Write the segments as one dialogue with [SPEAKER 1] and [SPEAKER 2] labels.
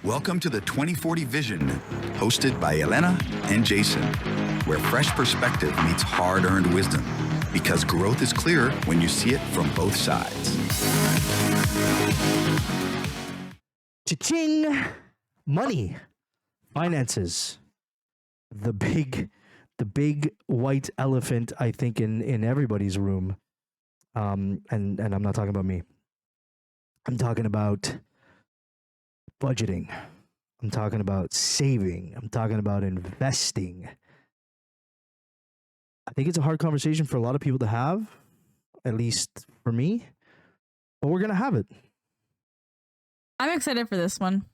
[SPEAKER 1] Welcome to the 2040 Vision, hosted by Helena and Jason, where fresh perspective meets hard-earned wisdom, because growth is clearer when you see it from both sides.
[SPEAKER 2] Cha-ching! Money, finances, the big white elephant, I think, in everybody's room. And I'm not talking about me. I'm talking about budgeting. I'm talking about saving. I'm talking about investing. I think it's a hard conversation for a lot of people to have, at least for me, but we're going to have it.
[SPEAKER 3] I'm excited for this one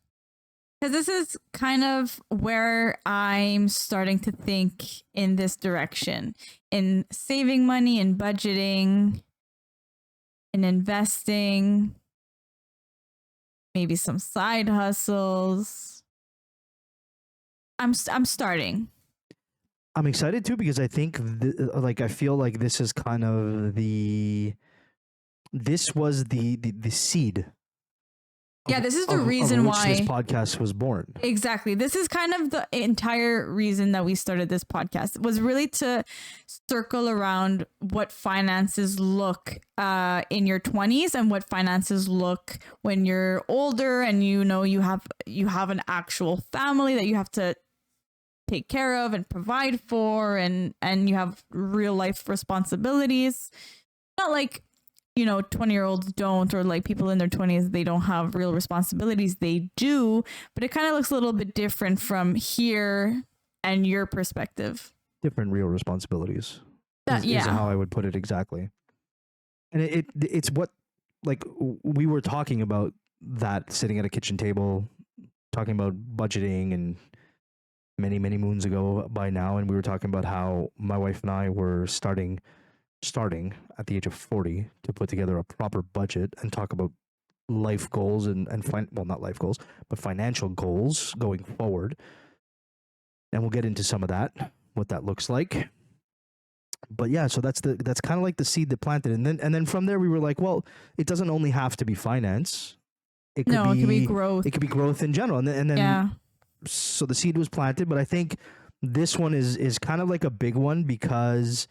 [SPEAKER 3] because this is kind of where I'm starting to think in this direction, in saving money and budgeting, in investing, maybe some side hustles. I'm starting.
[SPEAKER 2] I'm excited too because I think I feel like this is kind of this was the seed.
[SPEAKER 3] This is the reason why
[SPEAKER 2] this podcast was born.
[SPEAKER 3] Exactly. This is kind of the entire reason that we started this podcast. It was really to circle around what finances look in your 20s and what finances look when you're older and you have an actual family that you have to take care of and provide for, and you have real life responsibilities. Not like 20-year-olds don't, or like people in their 20s, they don't have real responsibilities. They do, but it kind of looks a little bit different from here and your perspective.
[SPEAKER 2] Different real responsibilities. Is how I would put it exactly. And it's what, like, we were talking about that sitting at a kitchen table, talking about budgeting and many moons ago by now, and we were talking about how my wife and I were starting at the age of 40 to put together a proper budget and talk about life goals and not life goals, but financial goals going forward. And we'll get into some of that, what that looks like. But yeah, so that's kind of like the seed that planted. And then from there we were like, well, it doesn't only have to be finance. It could be growth. It could be growth in general. And then so the seed was planted, but I think this one is kind of like a big one because,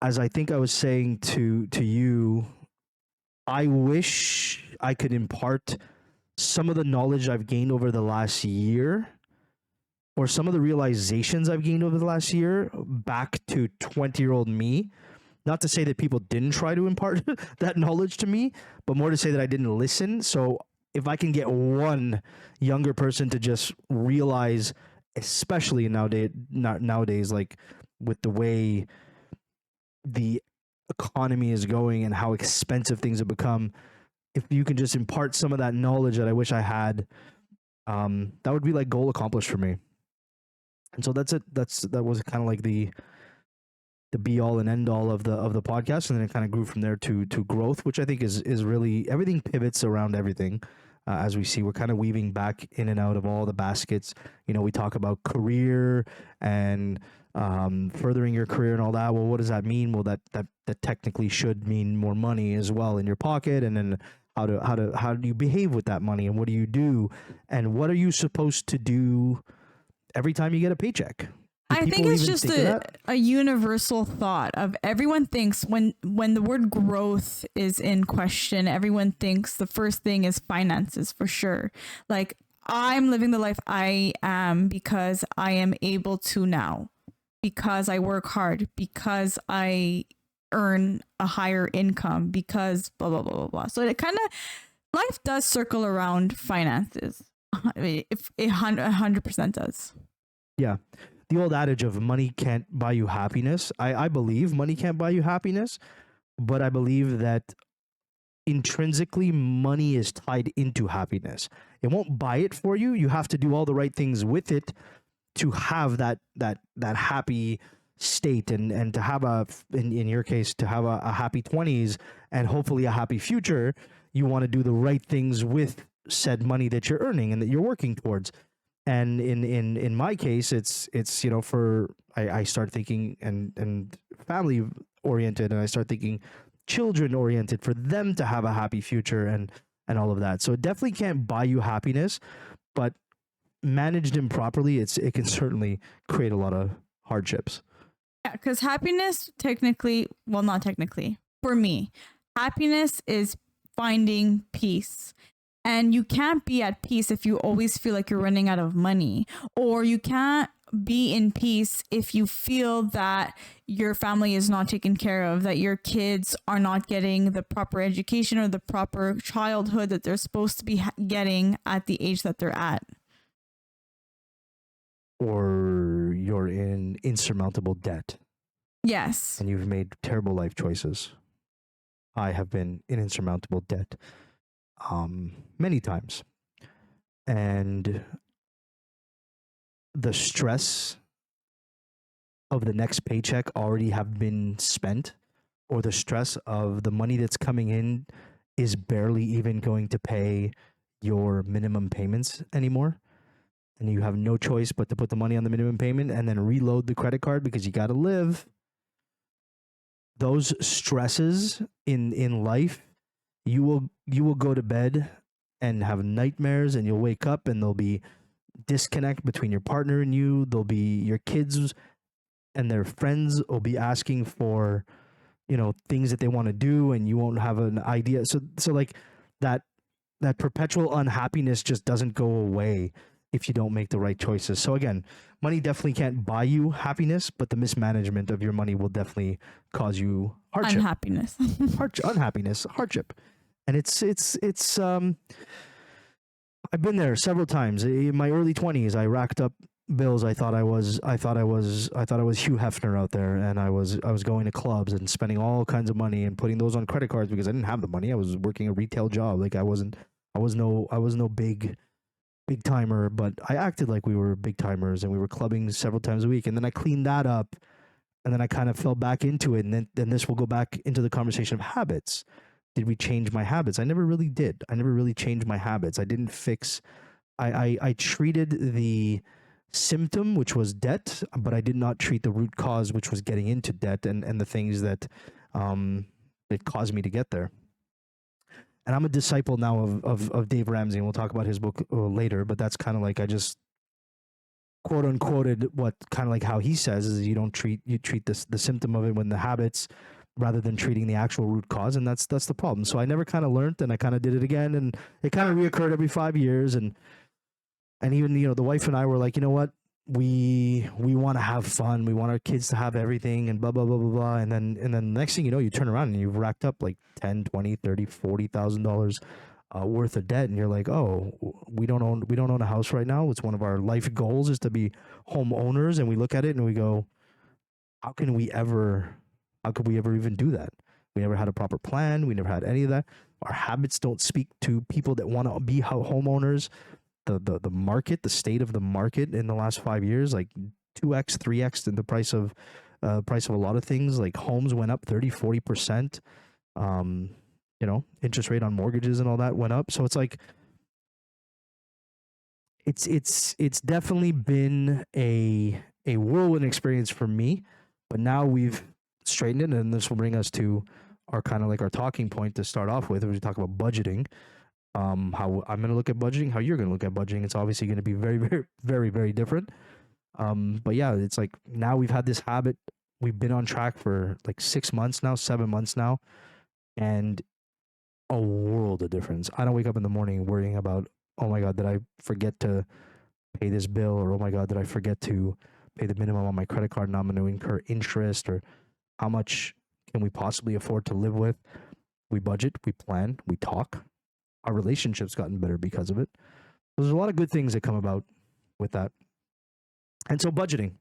[SPEAKER 2] as I think I was saying to you, I wish I could impart some of the knowledge I've gained over the last year, or some of the realizations I've gained over the last year, back to 20-year-old me. Not to say that people didn't try to impart that knowledge to me, but more to say that I didn't listen. So if I can get one younger person to just realize, especially nowadays, like with the way the economy is going and how expensive things have become, if you can just impart some of that knowledge that I wish I had, that would be like goal accomplished for me. And so that's it. That was kind of like the be all and end all of the podcast, and then it kind of grew from there to growth, which I think is really, everything pivots around everything. As we see, we're kind of weaving back in and out of all the baskets. We talk about career and furthering your career and all that. Well, what does that mean? Well, that technically should mean more money as well in your pocket, and then how do you behave with that money, and what do you do, and what are you supposed to do every time you get a paycheck?
[SPEAKER 3] I think it's just a universal thought of everyone thinks when the word growth is in question, everyone thinks the first thing is finances, for sure. Like, I'm living the life I am because I am able to now, because I work hard, because I earn a higher income, because blah, blah, blah, blah, blah. So it kind of, life does circle around finances. I mean, if it 100% does.
[SPEAKER 2] Yeah. The old adage of money can't buy you happiness. I believe money can't buy you happiness, but I believe that intrinsically money is tied into happiness. It won't buy it for you. You have to do all the right things with it to have that happy state, and to have in your case, to have a happy 20s and hopefully a happy future. You want to do the right things with said money that you're earning and that you're working towards. And in my case, it's I start thinking and family oriented, and I start thinking children oriented, for them to have a happy future, and and all of that. So it definitely can't buy you happiness, but managed improperly, it can certainly create a lot of hardships.
[SPEAKER 3] Yeah, because happiness technically, well, not technically, for me, happiness is finding peace. And you can't be at peace if you always feel like you're running out of money, or you can't be in peace if you feel that your family is not taken care of, that your kids are not getting the proper education or the proper childhood that they're supposed to be getting at the age that they're at.
[SPEAKER 2] Or you're in insurmountable debt.
[SPEAKER 3] Yes.
[SPEAKER 2] And you've made terrible life choices. I have been in insurmountable debt many times. And the stress of the next paycheck already have been spent, or the stress of the money that's coming in is barely even going to pay your minimum payments anymore. And you have no choice but to put the money on the minimum payment and then reload the credit card because you got to live. Those stresses in life, you will go to bed and have nightmares, and you'll wake up and there'll be disconnect between your partner and you. There'll be your kids and their friends will be asking for, things that they want to do, and you won't have an idea. So like that perpetual unhappiness just doesn't go away if you don't make the right choices. So again, money definitely can't buy you happiness, but the mismanagement of your money will definitely cause you hardship. Unhappiness, hardship. And it's I've been there several times. In my early 20s, I racked up bills. I thought I was Hugh Hefner out there, and I was going to clubs and spending all kinds of money and putting those on credit cards because I didn't have the money. I was working a retail job. Like I was no big timer, but I acted like we were big timers, and we were clubbing several times a week. And then I cleaned that up, and then I kind of fell back into it. And then this will go back into the conversation of habits. Did we change my habits? I never really did. I never really changed my habits. I didn't fix. I treated the symptom, which was debt, but I did not treat the root cause, which was getting into debt and the things that that caused me to get there. And I'm a disciple now of Dave Ramsey, and we'll talk about his book later, but that's kind of like I just quote unquoted what kind of like how he says is you treat the symptom of it when the habits rather than treating the actual root cause, and that's the problem. So I never kind of learned, and I kind of did it again, and it kind of reoccurred every 5 years, and even the wife and I were like, you know what, we want to have fun, we want our kids to have everything, and blah blah blah blah blah, and then the next thing you know, you turn around and you've racked up like $10, $20, $30, $40,000 worth of debt, and you're like, oh, we don't own a house right now. It's one of our life goals is to be homeowners, and we look at it and we go, how could we ever even do that? We never had a proper plan. We never had any of that. Our habits don't speak to people that want to be homeowners. The market, the state of the market in the last 5 years, like 2x, 3x in the price of a lot of things. Like homes went up 30-40%. Interest rate on mortgages and all that went up. So it's like it's definitely been a whirlwind experience for me. But now we've straightened it, and this will bring us to our kind of like our talking point to start off with. We talk about budgeting. How I'm going to look at budgeting, how you're going to look at budgeting. It's obviously going to be very, very, very, very different. But yeah, it's like now we've had this habit. We've been on track for like 6 months now, 7 months now, and a world of difference. I don't wake up in the morning worrying about, oh my God, did I forget to pay this bill? Or, oh my God, did I forget to pay the minimum on my credit card and I'm going to incur interest? Or how much can we possibly afford to live with? We budget, we plan, we talk. Our relationship's gotten better because of it. There's a lot of good things that come about with that. And so budgeting.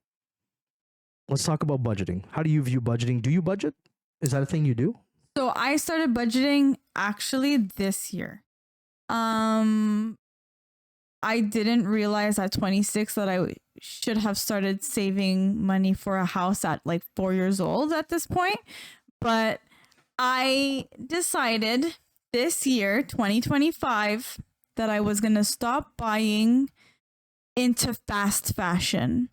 [SPEAKER 2] Let's talk about budgeting. How do you view budgeting? Do you budget? Is that a thing you do?
[SPEAKER 3] So I started budgeting actually this year. I didn't realize at 26 that I should have started saving money for a house at like 4 years old at this point. But I decided this year, 2025, that I was going to stop buying into fast fashion.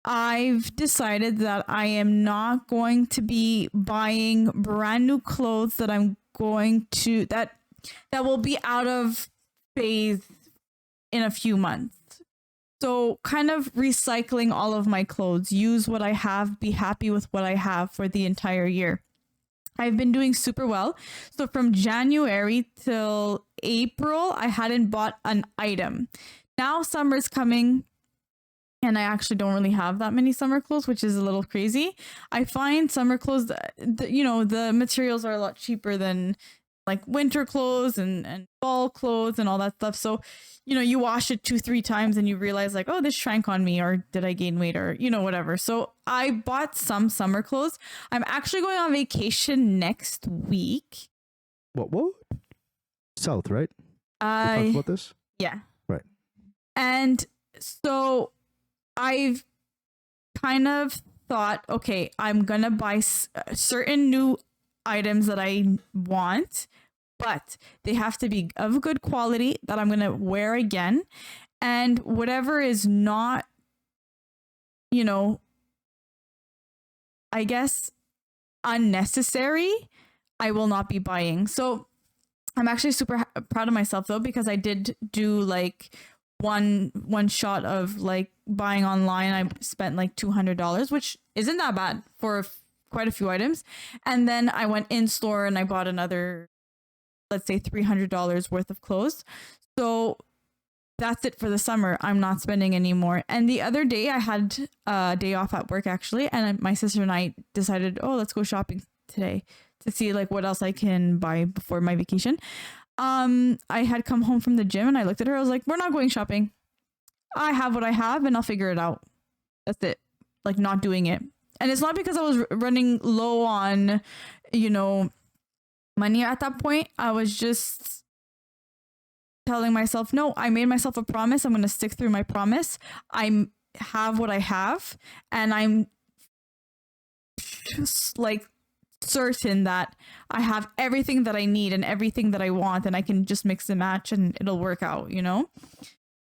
[SPEAKER 3] I've decided that I am not going to be buying brand new clothes that that will be out of phase in a few months. So kind of recycling all of my clothes, use what I have, be happy with what I have for the entire year. I've been doing super well. So from January till April, I hadn't bought an item. Now summer's coming and I actually don't really have that many summer clothes, which is a little crazy. I find summer clothes, the materials are a lot cheaper than like winter clothes and fall clothes and all that stuff. So, you wash it 2-3 times and you realize like, oh, this shrank on me, or did I gain weight, or, whatever. So I bought some summer clothes. I'm actually going on vacation next week.
[SPEAKER 2] What? South, right? We talked about this?
[SPEAKER 3] Yeah.
[SPEAKER 2] Right.
[SPEAKER 3] And so I've kind of thought, okay, I'm going to buy certain new items that I want, but they have to be of good quality that I'm going to wear again. And whatever is not, I guess, unnecessary, I will not be buying. So I'm actually super proud of myself though, because I did do like one shot of like buying online. I spent like $200, which isn't that bad for quite a few items. And then I went in store and I bought another, let's say $300 worth of clothes. So that's it for the summer. I'm not spending anymore. And the other day I had a day off at work actually. And my sister and I decided, oh, let's go shopping today to see like what else I can buy before my vacation. I had come home from the gym and I looked at her. I was like, we're not going shopping. I have what I have and I'll figure it out. That's it. Like not doing it. And it's not because I was running low on, money at that point. I was just telling myself, no, I made myself a promise. I'm going to stick through my promise. I have what I have. And I'm just like certain that I have everything that I need and everything that I want. And I can just mix and match and it'll work out,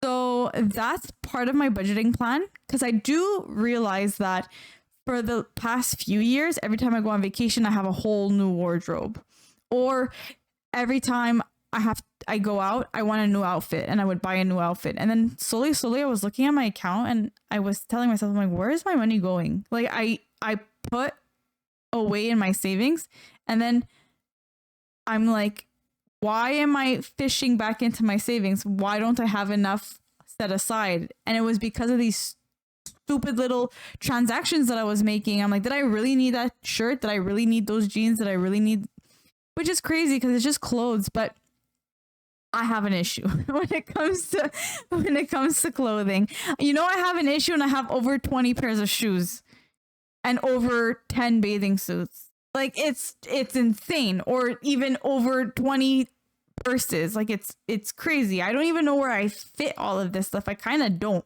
[SPEAKER 3] So that's part of my budgeting plan. Because I do realize that for the past few years, every time I go on vacation, I have a whole new wardrobe. Or every time I go out, I want a new outfit and I would buy a new outfit. And then slowly I was looking at my account and I was telling myself, I'm like, where is my money going? Like I put away in my savings and then I'm like, why am I fishing back into my savings? Why don't I have enough set aside? And it was because of these stupid little transactions that I was making. I'm like, did I really need that shirt? Did I really need those jeans? Did I really need, which is crazy because it's just clothes, but I have an issue when it comes to clothing. I have an issue and I have over 20 pairs of shoes and over 10 bathing suits. Like it's insane. Or even over 20 purses. Like it's crazy. I don't even know where I fit all of this stuff. I kind of don't.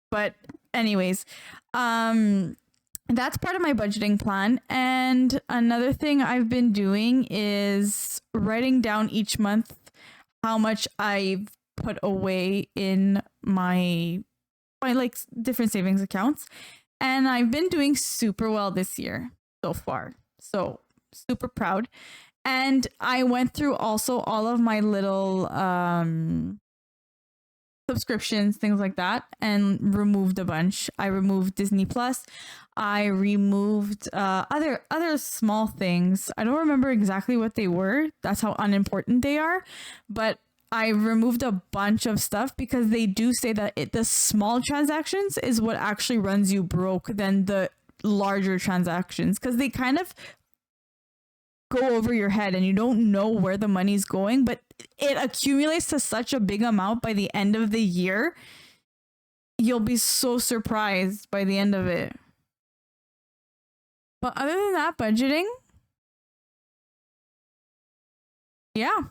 [SPEAKER 3] But anyways, that's part of my budgeting plan. And another thing I've been doing is writing down each month how much I've put away in my like different savings accounts. And I've been doing super well this year so far. So super proud. And I went through also all of my little subscriptions, things like that, and removed a bunch. I removed Disney Plus. I removed other small things. I don't remember exactly what they were. That's how unimportant they are. But I removed a bunch of stuff because they do say that the small transactions is what actually runs you broke than the larger transactions, because they kind of go over your head and you don't know where the money's going, but it accumulates to such a big amount by the end of the year. You'll be so surprised by the end of it. But other than that, budgeting, yeah,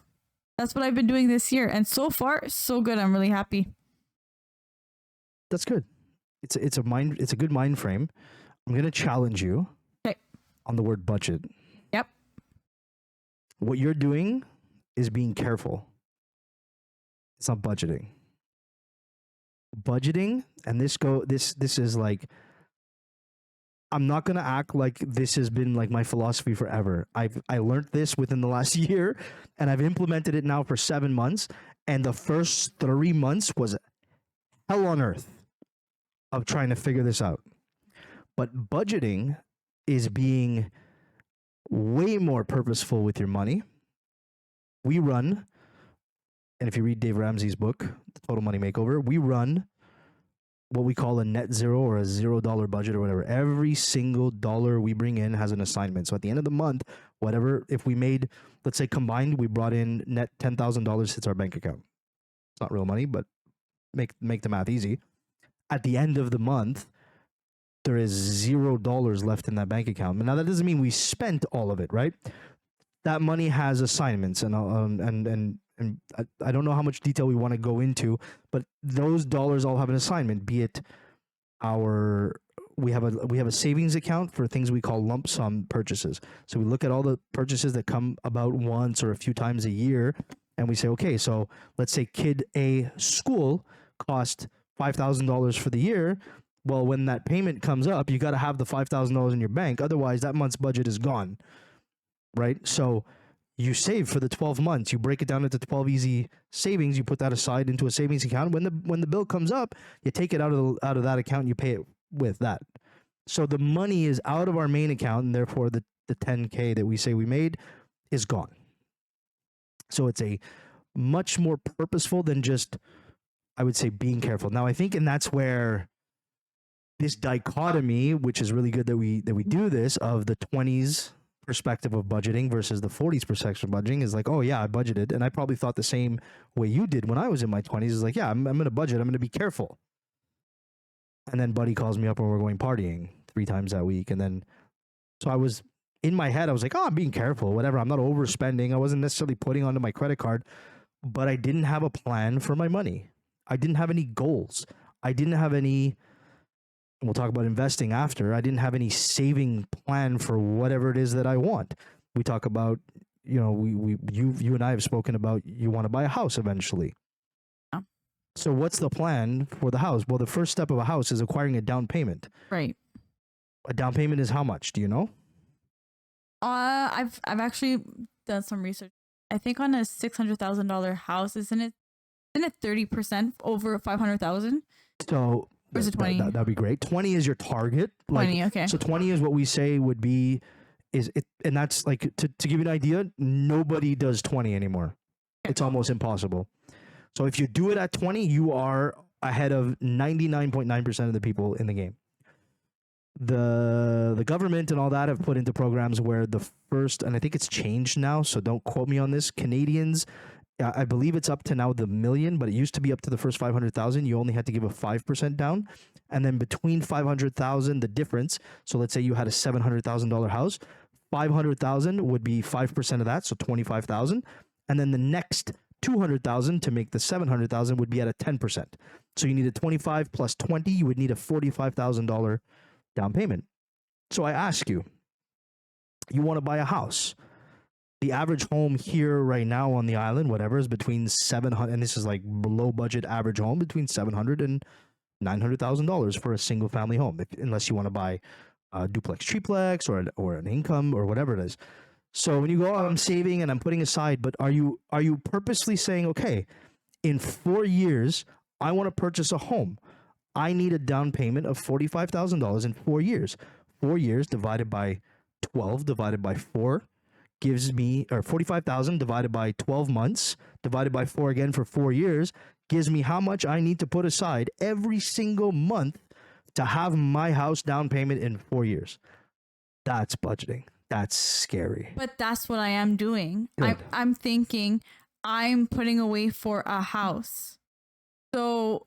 [SPEAKER 3] that's what I've been doing this year. And so far, so good. I'm really happy.
[SPEAKER 2] That's good. It's a good mind frame. I'm going to challenge you on the word budget.
[SPEAKER 3] Yep.
[SPEAKER 2] What you're doing is being careful. It's not budgeting. Budgeting, and this is like I'm not going to act like this has been like my philosophy forever. I learned this within the last year, and I've implemented it now for 7 months. And the first 3 months was hell on earth of trying to figure this out. But budgeting is being way more purposeful with your money. We run, and if you read Dave Ramsey's book, The Total Money Makeover, we run what we call a net zero or a $0 budget or whatever. Every single dollar we bring in has an assignment. So at the end of the month, whatever, if we made, let's say combined, we brought in net $10,000 hits our bank account. It's not real money, but make the math easy. At the end of the month, there is $0 left in that bank account. Now that doesn't mean we spent all of it, right? That money has assignments, and I don't know how much detail we want to go into, but those dollars all have an assignment. Be it we have a savings account for things we call lump sum purchases. So we look at all the purchases that come about once or a few times a year, and we say, okay, so let's say kid A school cost $5,000 for the year. Well, when that payment comes up, you got to have the $5,000 in your bank. Otherwise, that month's budget is gone, right? So you save for the 12 months. You break it down into 12 easy savings. You put that aside into a savings account. When the bill comes up, you take it out of that account and you pay it with that. So the money is out of our main account, and therefore the 10K that we say we made is gone. So it's a much more purposeful than just, I would say, being careful. Now, I think, and that's where this dichotomy, which is really good that we do this, of the 20s perspective of budgeting versus the 40s perspective of budgeting, is like, oh yeah, I budgeted, and I probably thought the same way you did when I was in my 20s. Is like, yeah, I'm going to budget, I'm going to be careful. And then buddy calls me up and we're going partying 3 times that week, and then so I was in my head, I was like, oh, I'm being careful, whatever. I'm not overspending. I wasn't necessarily putting onto my credit card, but I didn't have a plan for my money. I didn't have any goals. I didn't have any. We'll talk about investing after. I didn't have any saving plan for whatever it is that I want. We talk about, you and I have spoken about, you want to buy a house eventually.
[SPEAKER 3] Yeah.
[SPEAKER 2] So what's the plan for the house? Well, the first step of a house is acquiring a down payment.
[SPEAKER 3] Right.
[SPEAKER 2] A down payment is how much? Do you know?
[SPEAKER 3] I've actually done some research. I think on a $600,000 house, isn't it 30% over 500,000?
[SPEAKER 2] So
[SPEAKER 3] or is it 20?
[SPEAKER 2] That'd be great. 20 is your target.
[SPEAKER 3] 20, okay.
[SPEAKER 2] So 20 is what we say would be, and that's like, to give you an idea, nobody does 20 anymore. Okay. It's almost impossible. So if you do it at 20, you are ahead of 99.9% of the people in the game. The government and all that have put into programs where the first, and I think it's changed now, so don't quote me on this, Canadians, I believe it's up to now the million, but it used to be up to the first 500,000. You only had to give a 5% down. And then between 500,000, the difference. So let's say you had a $700,000 house, 500,000 would be 5% of that. So 25,000. And then the next 200,000 to make the 700,000 would be at a 10%. So you needed 25 plus 20, you would need a $45,000 down payment. So I ask you, you want to buy a house. The average home here right now on the island, whatever, is between $700, and this is like below budget average home, between $700,000 and $900,000 for a single family home, unless you want to buy a duplex, triplex, or an income or whatever it is. So when you go, I'm saving and I'm putting aside, but are you purposely saying, okay, in 4 years, I want to purchase a home. I need a down payment of $45,000 in 4 years. 4 years divided by 12 divided by 4 gives me, or 45,000 divided by 12 months divided by 4 again for 4 years gives me how much I need to put aside every single month to have my house down payment in 4 years. That's budgeting. That's scary.
[SPEAKER 3] But that's what I am doing. I'm thinking I'm putting away for a house. So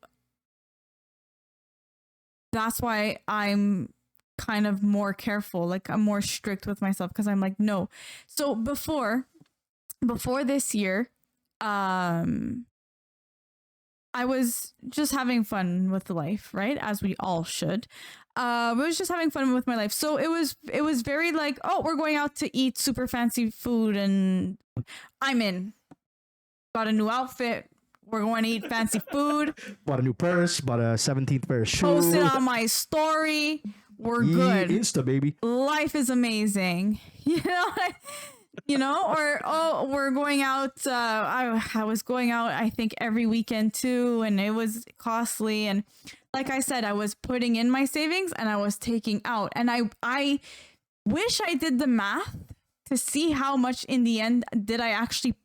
[SPEAKER 3] that's why I'm kind of more careful. Like I'm more strict with myself because I'm like, no. So before this year, I was just having fun with life, right? As we all should. I was just having fun with my life. So it was very like, oh, we're going out to eat super fancy food and I'm in. Got a new outfit. We're going to eat fancy food.
[SPEAKER 2] Bought a new purse, bought a 17th pair of shoes.
[SPEAKER 3] Posted on my story. we're good.
[SPEAKER 2] Insta, baby.
[SPEAKER 3] Life is amazing. Or, oh, we're going out. I was going out, I think, every weekend too, and it was costly. And like I said, I was putting in my savings and I was taking out. And I wish I did the math to see how much in the end did I actually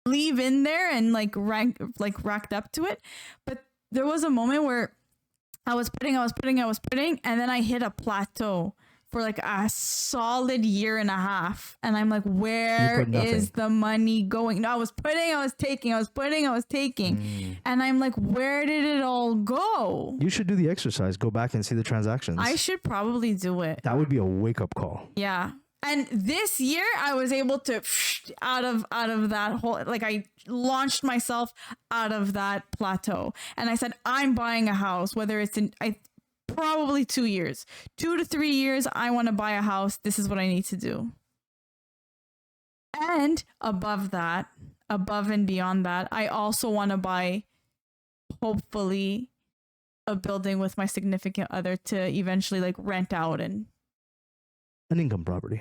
[SPEAKER 3] leave in there and racked up to it. But there was a moment where I was putting, and then I hit a plateau for like a solid year and a half. And I'm like, where is the money going? No, I was putting, I was taking. And I'm like, where did it all go?
[SPEAKER 2] You should do the exercise. Go back and see the transactions.
[SPEAKER 3] I should probably do it.
[SPEAKER 2] That would be a wake-up call.
[SPEAKER 3] Yeah. And this year I was able to out of that whole, like, I launched myself out of that plateau. And I said, I'm buying a house, whether it's probably 2 years, 2 to 3 years. I want to buy a house. This is what I need to do. And above and beyond that, I also want to buy, hopefully, a building with my significant other to eventually like rent out and
[SPEAKER 2] an income property.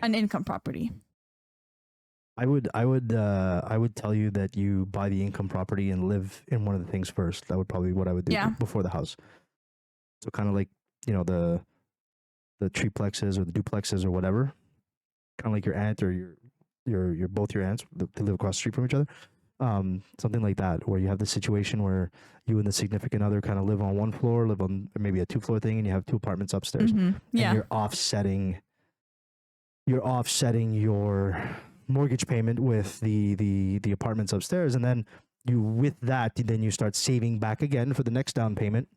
[SPEAKER 2] I would tell you that you buy the income property and live in one of the things first. That would probably be what I would do before the house. So kind of like, the triplexes or the duplexes or whatever, kind of like your aunt or your both your aunts, they live across the street from each other. Something like that, where you have the situation where you and the significant other kind of live on one floor, live on maybe a 2-floor thing, and you have 2 apartments upstairs.
[SPEAKER 3] Mm-hmm. Yeah.
[SPEAKER 2] And you're offsetting your mortgage payment with the apartments upstairs, and then you start saving back again for the next down payment.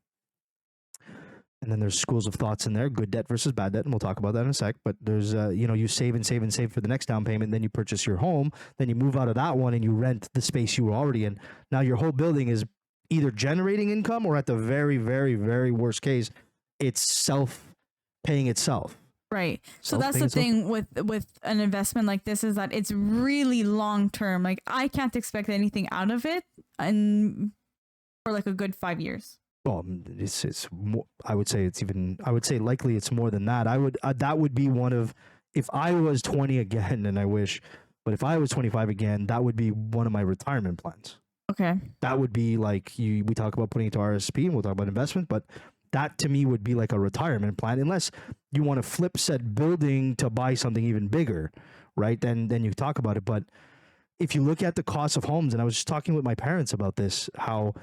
[SPEAKER 2] And then there's schools of thoughts in there, good debt versus bad debt, and we'll talk about that in a sec. But there's, you save and save and save for the next down payment, then you purchase your home, then you move out of that one and you rent the space you were already in. Now your whole building is either generating income or, at the very, very, very worst case, it's self-paying itself.
[SPEAKER 3] Right. So that's the thing with an investment like this, is that it's really long term. Like, I can't expect anything out of it for like a good 5 years.
[SPEAKER 2] Well, it's more, I would say likely it's more than that. That would be one of, if I was 20 again, and I wish, but if I was 25 again, that would be one of my retirement plans.
[SPEAKER 3] Okay.
[SPEAKER 2] That would be like, we talk about putting it to RSP and we'll talk about investment, but that to me would be like a retirement plan, unless you want to flip said building to buy something even bigger, right? Then you talk about it. But if you look at the cost of homes, and I was just talking with my parents about this, how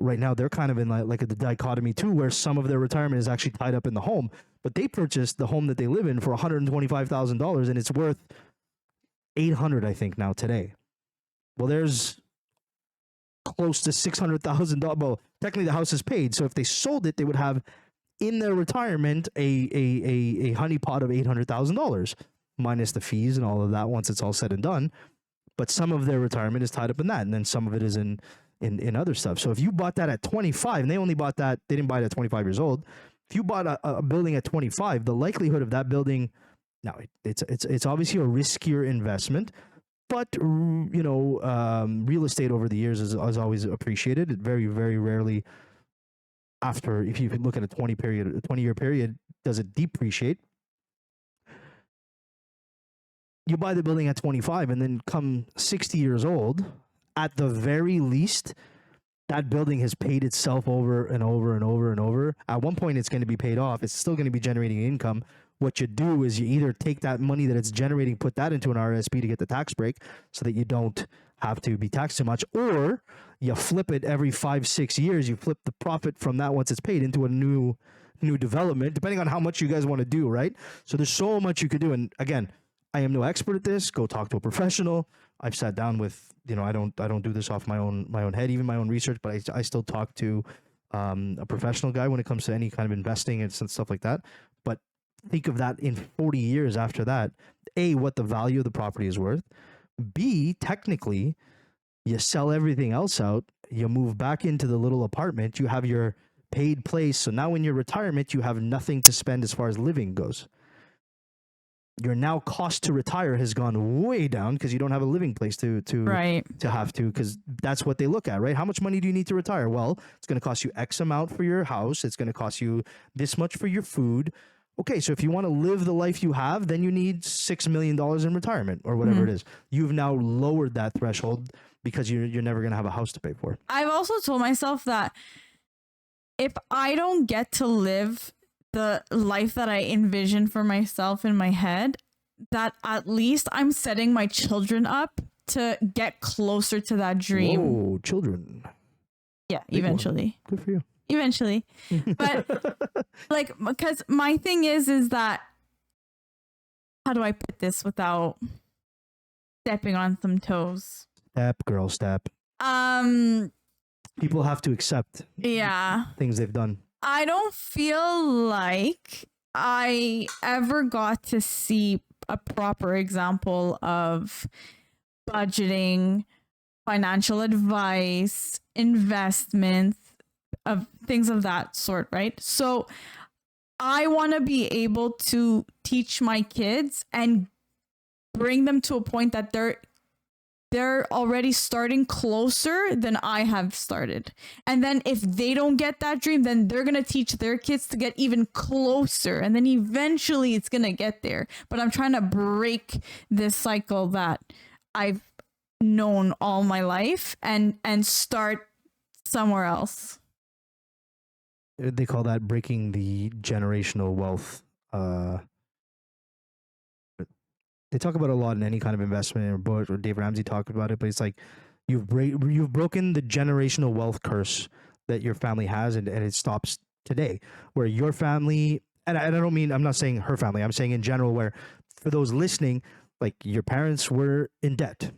[SPEAKER 2] right now they're kind of in like a dichotomy too, where some of their retirement is actually tied up in the home, but they purchased the home that they live in for $125,000 and it's worth $800, I think, now today. Well, there's close to $600,000. Well, technically the house is paid, so if they sold it, they would have in their retirement a honeypot of $800,000 minus the fees and all of that once it's all said and done. But some of their retirement is tied up in that, and then some of it is in other stuff. So if you bought that at 25, and they didn't buy it at 25 years old. If you bought a building at 25, the likelihood of that building, now it's obviously a riskier investment, but real estate over the years is always appreciated. It very, very rarely, after, if you look at a 20-year period, does it depreciate. You buy the building at 25, and then come 60 years old, at the very least, that building has paid itself over and over and over and over. At one point, it's going to be paid off. It's still going to be generating income. What you do is you either take that money that it's generating, put that into an RSP to get the tax break so that you don't have to be taxed too much, or you flip it every 5-6 years. You flip the profit from that once it's paid into a new development, depending on how much you guys want to do, right? So there's so much you could do. And again, I am no expert at this. Go talk to a professional. I've sat down with, I don't do this off my own head, even my own research, but I still talk to a professional guy when it comes to any kind of investing and stuff like that. But think of that in 40 years after that. A, what the value of the property is worth. B, technically, you sell everything else out. You move back into the little apartment. You have your paid place. So now in your retirement, you have nothing to spend as far as living goes. your now cost to retire has gone way down because you don't have a living place to have to, because that's what they look at, right? How much money do you need to retire? Well, it's going to cost you X amount for your house. It's going to cost you this much for your food. Okay, so if you want to live the life you have, then you need $6 million in retirement or whatever it is. You've now lowered that threshold because you're never going to have a house to pay for.
[SPEAKER 3] I've also told myself that if I don't get to live the life that I envision for myself in my head, that at least I'm setting my children up to get closer to that dream.
[SPEAKER 2] Whoa, children.
[SPEAKER 3] Yeah, big eventually.
[SPEAKER 2] One. Good for you.
[SPEAKER 3] Eventually. But like, because my thing is that, how do I put this without stepping on some toes?
[SPEAKER 2] Step, girl, step. People have to accept things they've done.
[SPEAKER 3] I don't feel like I ever got to see a proper example of budgeting, financial advice, investments, of things of that sort, right? So I want to be able to teach my kids and bring them to a point that they're already starting closer than I have started. And then if they don't get that dream, then they're going to teach their kids to get even closer. And then eventually it's going to get there. But I'm trying to break this cycle that I've known all my life and start somewhere else.
[SPEAKER 2] They call that breaking the generational wealth. They talk about it a lot in any kind of investment or book, or Dave Ramsey talked about it, but it's like you've broken the generational wealth curse that your family has, and it stops today, where your family, and I don't mean, I'm not saying her family, I'm saying in general, where for those listening, like your parents were in debt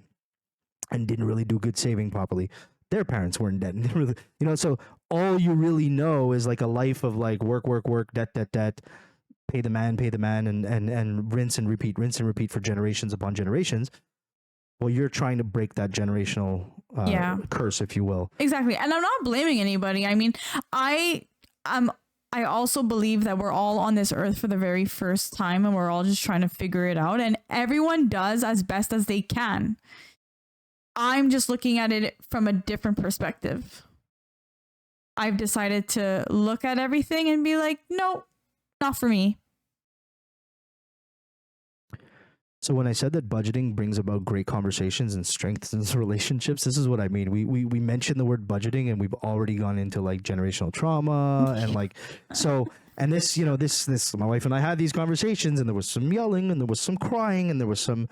[SPEAKER 2] and didn't really do good saving properly. Their parents were in debt, and didn't really, so all you really know is like a life of like work, debt, pay the man, and rinse and repeat for generations upon generations. Well, you're trying to break that generational curse, if you will.
[SPEAKER 3] Exactly. And I'm not blaming anybody. I mean, I also believe that we're all on this earth for the very first time, and we're all just trying to figure it out, and everyone does as best as they can. I'm just looking at it from a different perspective. I've decided to look at everything and be like, no, not for me.
[SPEAKER 2] So when I said that budgeting brings about great conversations and strengthens relationships, this is what I mean. We mentioned the word budgeting, and we've already gone into like generational trauma and like, so, and this, my wife and I had these conversations, and there was some yelling, and there was some crying, and there was some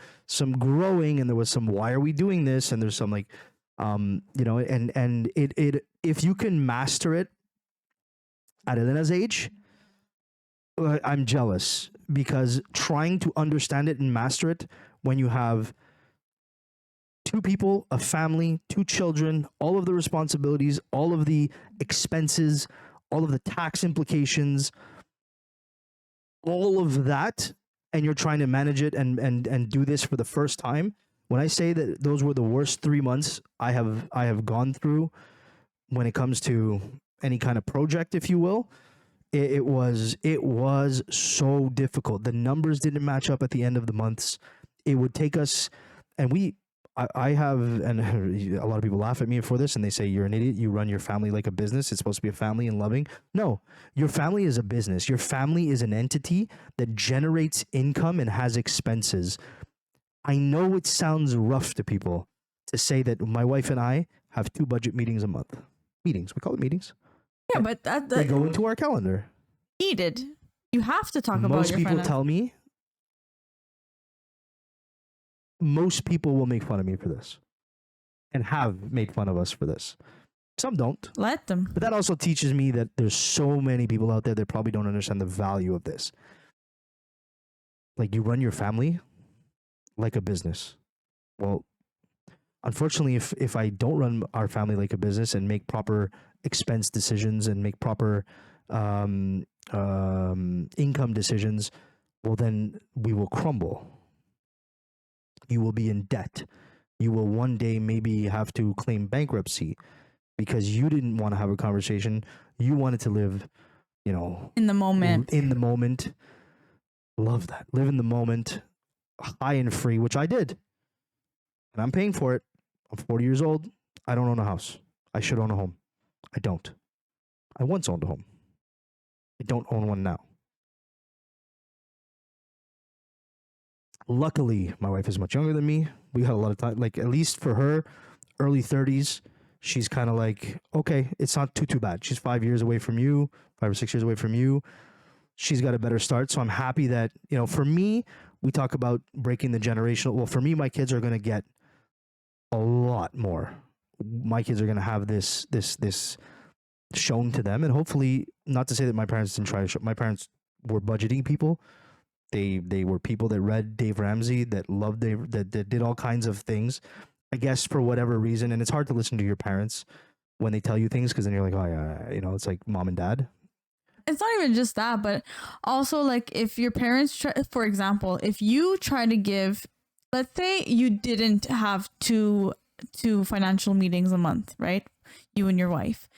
[SPEAKER 2] growing, and there was some, why are we doing this? And there's some like, and it, if you can master it at Helena's age, I'm jealous, because trying to understand it and master it when you have two people, a family, two children, all of the responsibilities, all of the expenses, all of the tax implications, all of that, and you're trying to manage it and do this for the first time. When I say that those were the worst 3 months I have gone through when it comes to any kind of project, if you will, it was so difficult. The numbers didn't match up at the end of the months. It would take us, and I have, and a lot of people laugh at me for this, and they say, you're an idiot. You run your family like a business. It's supposed to be a family and loving. No, your family is a business. Your family is an entity that generates income and has expenses. I know it sounds rough to people to say that my wife and I have 2 budget meetings a month. Meetings. We call it meetings.
[SPEAKER 3] Yeah, but
[SPEAKER 2] they go into our calendar.
[SPEAKER 3] Needed. You have to talk about your
[SPEAKER 2] Most people
[SPEAKER 3] finance.
[SPEAKER 2] tell me, most people will make fun of me for this and have made fun of us for this. Some don't.
[SPEAKER 3] Let them.
[SPEAKER 2] But that also teaches me that there's so many people out there that probably don't understand the value of this. Like, you run your family like a business. Well, unfortunately, if I don't run our family like a business and make proper expense decisions and make proper income decisions, well, then we will crumble. You will be in debt. You will one day maybe have to claim bankruptcy because you didn't want to have a conversation. You wanted to live,
[SPEAKER 3] in the moment.
[SPEAKER 2] Love that. Live in the moment, high and free, which I did. And I'm paying for it. I'm 40 years old. I don't own a house. I should own a home. I don't. I once owned a home. I don't own one now. Luckily, my wife is much younger than me. We had a lot of time. Like, at least for her, early 30s, she's kind of like, okay, it's not too bad. She's 5 years away from you, 5 or 6 years away from you. She's got a better start. So I'm happy that, for me, we talk about breaking the generational. Well, for me, my kids are going to get a lot more. My kids are going to have this shown to them. And hopefully, not to say that my parents didn't try to show. My parents were budgeting people. They were people that read Dave Ramsey, that loved Dave, that did all kinds of things, I guess, for whatever reason. And it's hard to listen to your parents when they tell you things, because then you're like, oh yeah, it's like mom and dad.
[SPEAKER 3] It's not even just that, but also, like, if your parents try, for example, if you try to give, let's say you didn't have two financial meetings a month, right? You and your wife.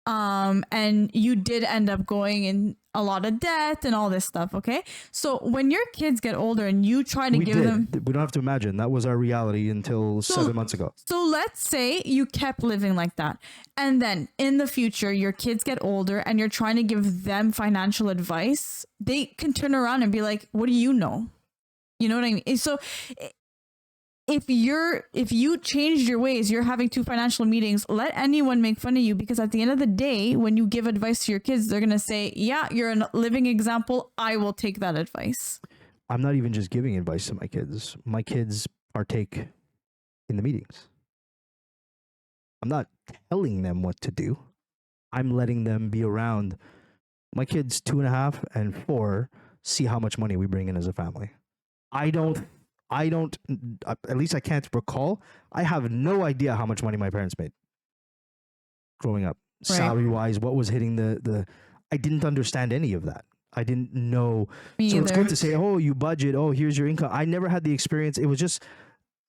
[SPEAKER 3] And you did end up going in a lot of debt and all this stuff. Okay. So when your kids get older and you try to give them,
[SPEAKER 2] we don't have to imagine, that was our reality until 7 months ago.
[SPEAKER 3] So let's say you kept living like that. And then in the future, your kids get older and you're trying to give them financial advice. They can turn around and be like, what do you know? You know what I mean? So if you changed your ways, you're having 2 financial meetings, let anyone make fun of you, because at the end of the day, when you give advice to your kids, they're going to say, yeah, you're a living example. I will take that advice.
[SPEAKER 2] I'm not even just giving advice to my kids. My kids partake in the meetings. I'm not telling them what to do. I'm letting them be around. My kids, 2.5 and 4, see how much money we bring in as a family. I don't, at least I can't recall. I have no idea how much money my parents made growing up, right? Salary wise, what was hitting I didn't understand any of that. I didn't know.
[SPEAKER 3] Me
[SPEAKER 2] so
[SPEAKER 3] either.
[SPEAKER 2] It's good to say, oh, you budget. Oh, here's your income. I never had the experience. It was just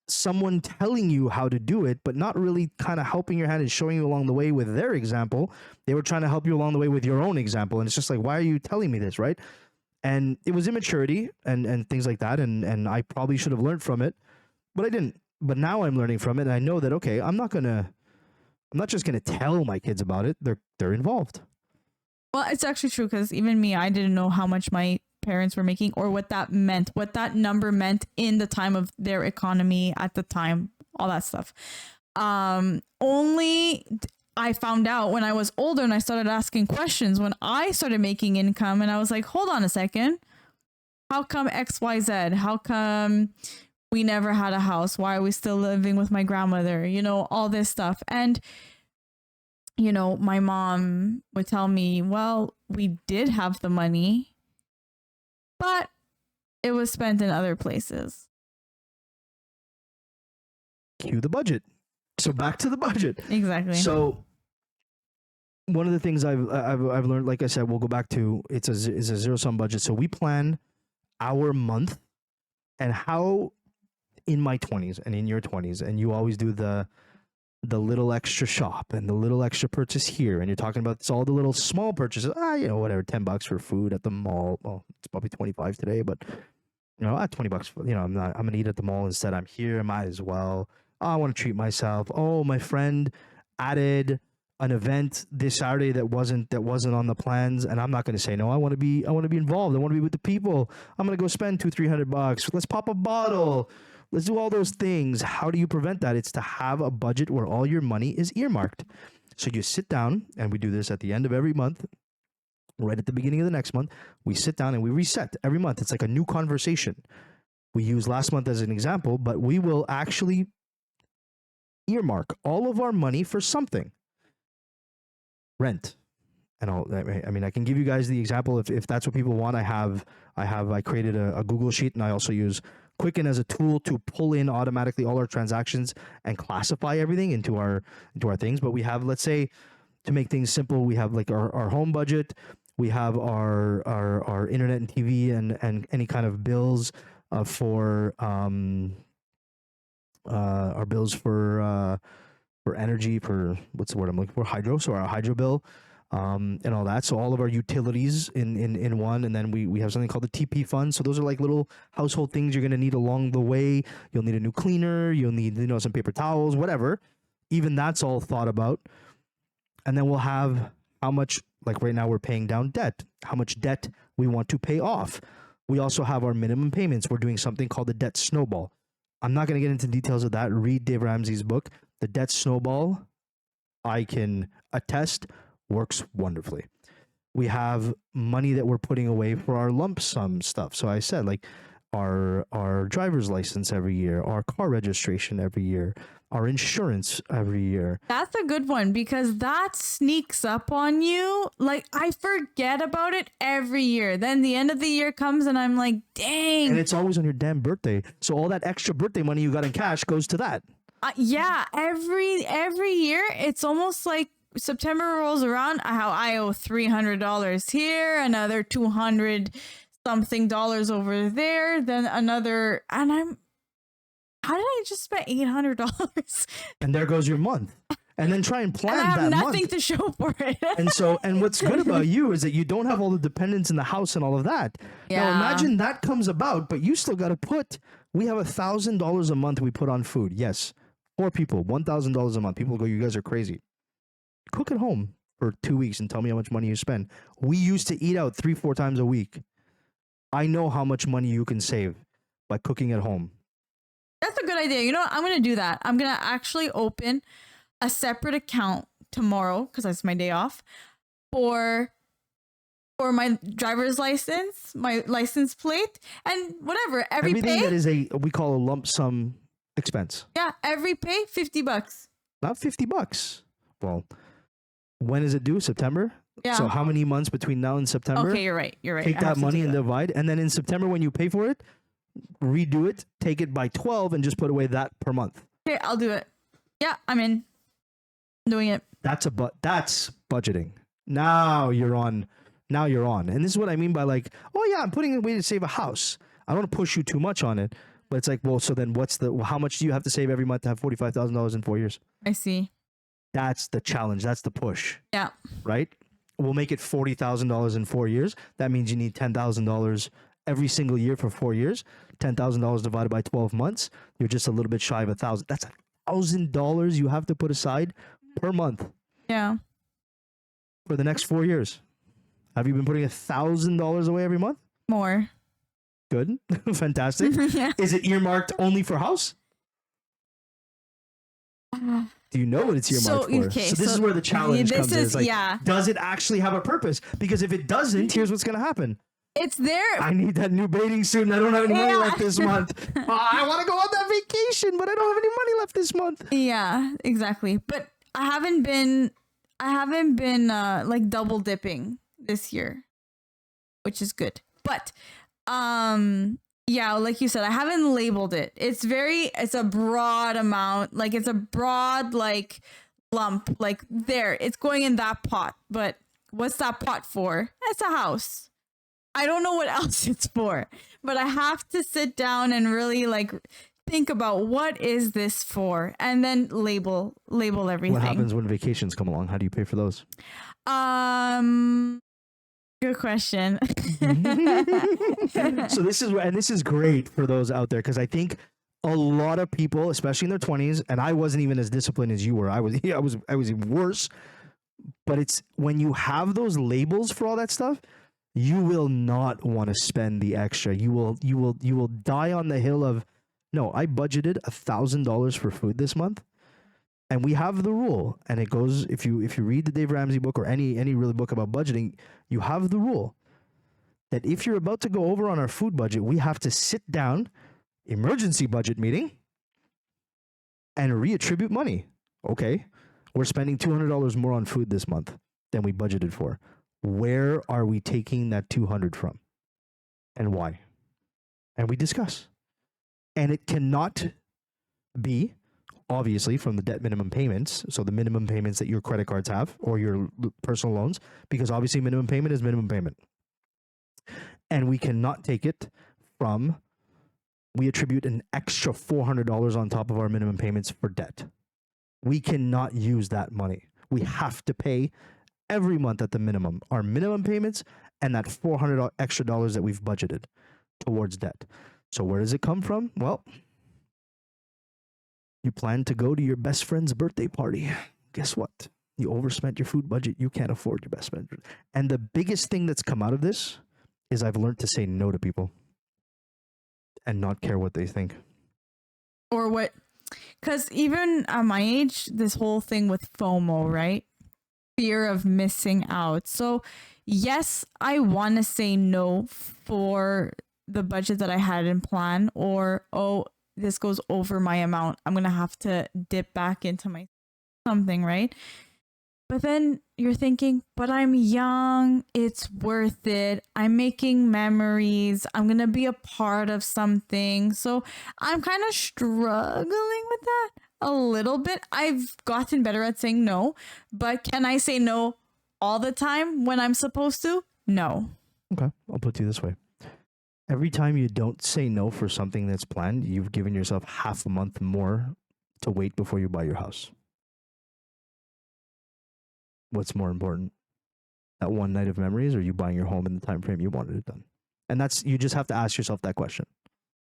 [SPEAKER 2] someone telling you how to do it, but not really kind of helping your hand and showing you along the way with their example. They were trying to help you along the way with your own example. And it's just like, why are you telling me this, right? And it was immaturity and things like that. And I probably should have learned from it, but I didn't. But now I'm learning from it. And I know that, okay, I'm not just going to tell my kids about it. They're involved.
[SPEAKER 3] Well, it's actually true, because even me, I didn't know how much my parents were making or what that meant, what that number meant in the time of their economy at the time, all that stuff. Only I found out when I was older and I started asking questions when I started making income, and I was like, hold on a second. How come XYZ? How come we never had a house? Why are we still living with my grandmother? All this stuff. And, my mom would tell me, well, we did have the money, but it was spent in other places.
[SPEAKER 2] Cue the budget. So back to the budget.
[SPEAKER 3] Exactly.
[SPEAKER 2] So one of the things I've learned, like I said, we'll go back to, it's a zero sum budget. So we plan our month, and how in my 20s and in your 20s, and you always do the little extra shop and the little extra purchase here, and you're talking about all the little small purchases. Whatever, $10 for food at the mall. Well, it's probably 25 today, but at $20 for, I'm gonna eat at the mall instead. I'm here, I might as well. I want to treat myself. Oh, my friend added an event this Saturday that wasn't on the plans, and I'm not going to say no. I want to be involved. I want to be with the people. I'm going to go spend $200-$300. Let's pop a bottle. Let's do all those things. How do you prevent that? It's to have a budget where all your money is earmarked. So you sit down, and we do this at the end of every month, right at the beginning of the next month. We sit down and we reset every month. It's like a new conversation. We use last month as an example, but we will actually earmark all of our money for something. Rent. And I can give you guys the example if that's what people want. I created a Google sheet, and I also use Quicken as a tool to pull in automatically all our transactions and classify everything into our things. But we have, let's say, to make things simple, we have like our home budget, we have our internet and TV and any kind of bills for our bills for energy, for what's the word I'm looking for, hydro. So our hydro bill, and all that. So all of our utilities in one, and then we have something called the TP fund. So those are like little household things you're going to need along the way. You'll need a new cleaner. You'll need, some paper towels, whatever. Even that's all thought about. And then we'll have how much, like right now we're paying down debt, how much debt we want to pay off. We also have our minimum payments. We're doing something called the debt snowball. I'm not going to get into details of that. Read Dave Ramsey's book. The debt snowball, I can attest, works wonderfully. We have money that we're putting away for our lump sum stuff. So I said, like, our driver's license every year, our car registration every year, our insurance every year.
[SPEAKER 3] That's a good one because that sneaks up on you. Like, I forget about it every year. Then the end of the year comes and I'm like, dang.
[SPEAKER 2] And it's always on your damn birthday. So all that extra birthday money you got in cash goes to that.
[SPEAKER 3] Yeah, every year it's almost like September rolls around, how I owe $300 here, another $200 something over there, then another, and how did I just spend $800?
[SPEAKER 2] And there goes your month. And then try and plan
[SPEAKER 3] and I have
[SPEAKER 2] that
[SPEAKER 3] nothing
[SPEAKER 2] month.
[SPEAKER 3] to show for it.
[SPEAKER 2] And what's good about you is that you don't have all the dependents in the house and all of that.
[SPEAKER 3] Yeah.
[SPEAKER 2] Now imagine that comes about, but you still got to we have $1,000 a month we put on food. Yes. 4 people, $1,000 a month. People go, you guys are crazy. Cook at home for 2 weeks and tell me how much money you spend. We used to eat out 3-4 times a week. I know how much money you can save by cooking at home.
[SPEAKER 3] That's a good idea. You know what? I'm going to do that. I'm going to actually open a separate account tomorrow because that's my day off for my driver's license, my license plate, and whatever.
[SPEAKER 2] Everything that is we call a lump sum expense.
[SPEAKER 3] Yeah, every pay $50.
[SPEAKER 2] Not $50. Well, when is it due? September?
[SPEAKER 3] Yeah.
[SPEAKER 2] So how many months between now and September?
[SPEAKER 3] Okay, you're right.
[SPEAKER 2] Take that money and divide. And then in September, when you pay for it, redo it, take it by 12 and just put away that per month.
[SPEAKER 3] Okay, I'll do it. Yeah, I'm in. I'm doing it.
[SPEAKER 2] That's budgeting. Now you're on. And this is what I mean by like, oh yeah, I'm putting away to save a house. I don't want to push you too much on it, but it's like, well, so then how much do you have to save every month to have $45,000 in 4 years?
[SPEAKER 3] I see.
[SPEAKER 2] That's the challenge. That's the push.
[SPEAKER 3] Yeah.
[SPEAKER 2] Right? We'll make it $40,000 in 4 years. That means you need $10,000 every single year for 4 years. $10,000 divided by 12 months. You're just a little bit shy of $1,000. That's $1,000 you have to put aside per month.
[SPEAKER 3] Yeah.
[SPEAKER 2] For the next 4 years. Have you been putting $1,000 away every month?
[SPEAKER 3] More.
[SPEAKER 2] Good. Fantastic.
[SPEAKER 3] Yeah.
[SPEAKER 2] Is it earmarked only for house? Do you know what it's earmarked for?
[SPEAKER 3] Okay,
[SPEAKER 2] so this is where the challenge comes in. It's like,
[SPEAKER 3] yeah.
[SPEAKER 2] Does it actually have a purpose? Because if it doesn't, here's what's going to happen.
[SPEAKER 3] It's there.
[SPEAKER 2] I need that new bathing suit and I don't have any money left this month. I want to go on that vacation, but I don't have any money left this month.
[SPEAKER 3] Yeah, exactly. But I haven't been like double dipping this year, which is good. But yeah, like you said, I haven't labeled it. It's a broad amount. Like it's a broad like lump. Like there, it's going in that pot. But what's that pot for? It's a house. I don't know what else it's for, but I have to sit down and really like think about what is this for, and then label everything.
[SPEAKER 2] What happens when vacations come along? How do you pay for those?
[SPEAKER 3] Good question.
[SPEAKER 2] So this is great for those out there because I think a lot of people, especially in their 20s, and I wasn't even as disciplined as you were. I was even worse. But it's when you have those labels for all that stuff, you will not want to spend the extra. You will die on the hill of, no, I budgeted $1,000 for food this month. And we have the rule, and it goes, if you read the Dave Ramsey book or any really book about budgeting, you have the rule that if you're about to go over on our food budget, we have to sit down, emergency budget meeting, and reattribute money. Okay, we're spending $200 more on food this month than we budgeted for. Where are we taking that $200 from? And why? And we discuss. And it cannot be, obviously, from the debt minimum payments, so the minimum payments that your credit cards have or your personal loans, because obviously minimum payment is minimum payment. And we cannot take it from, we attribute an extra $400 on top of our minimum payments for debt. We cannot use that money. We have to pay every month at the minimum, our minimum payments and that $400 extra dollars that we've budgeted towards debt. So where does it come from? Well, you plan to go to your best friend's birthday party. Guess what? You overspent your food budget. You can't afford your best friend. And the biggest thing that's come out of this is I've learned to say no to people and not care what they think.
[SPEAKER 3] Or what, because even at my age, this whole thing with FOMO, right? Fear of missing out. So yes, I want to say no for the budget that I had in plan, or, oh, this goes over my amount, I'm going to have to dip back into my something, right? But then you're thinking, but I'm young, it's worth it. I'm making memories. I'm going to be a part of something. So I'm kind of struggling with that a little bit. I've gotten better at saying no, but can I say no all the time when I'm supposed to? No.
[SPEAKER 2] Okay, I'll put it to you this way. Every time you don't say no for something that's planned, you've given yourself half a month more to wait before you buy your house. What's more important? That one night of memories, or you buying your home in the time frame you wanted it done? And that's, you just have to ask yourself that question.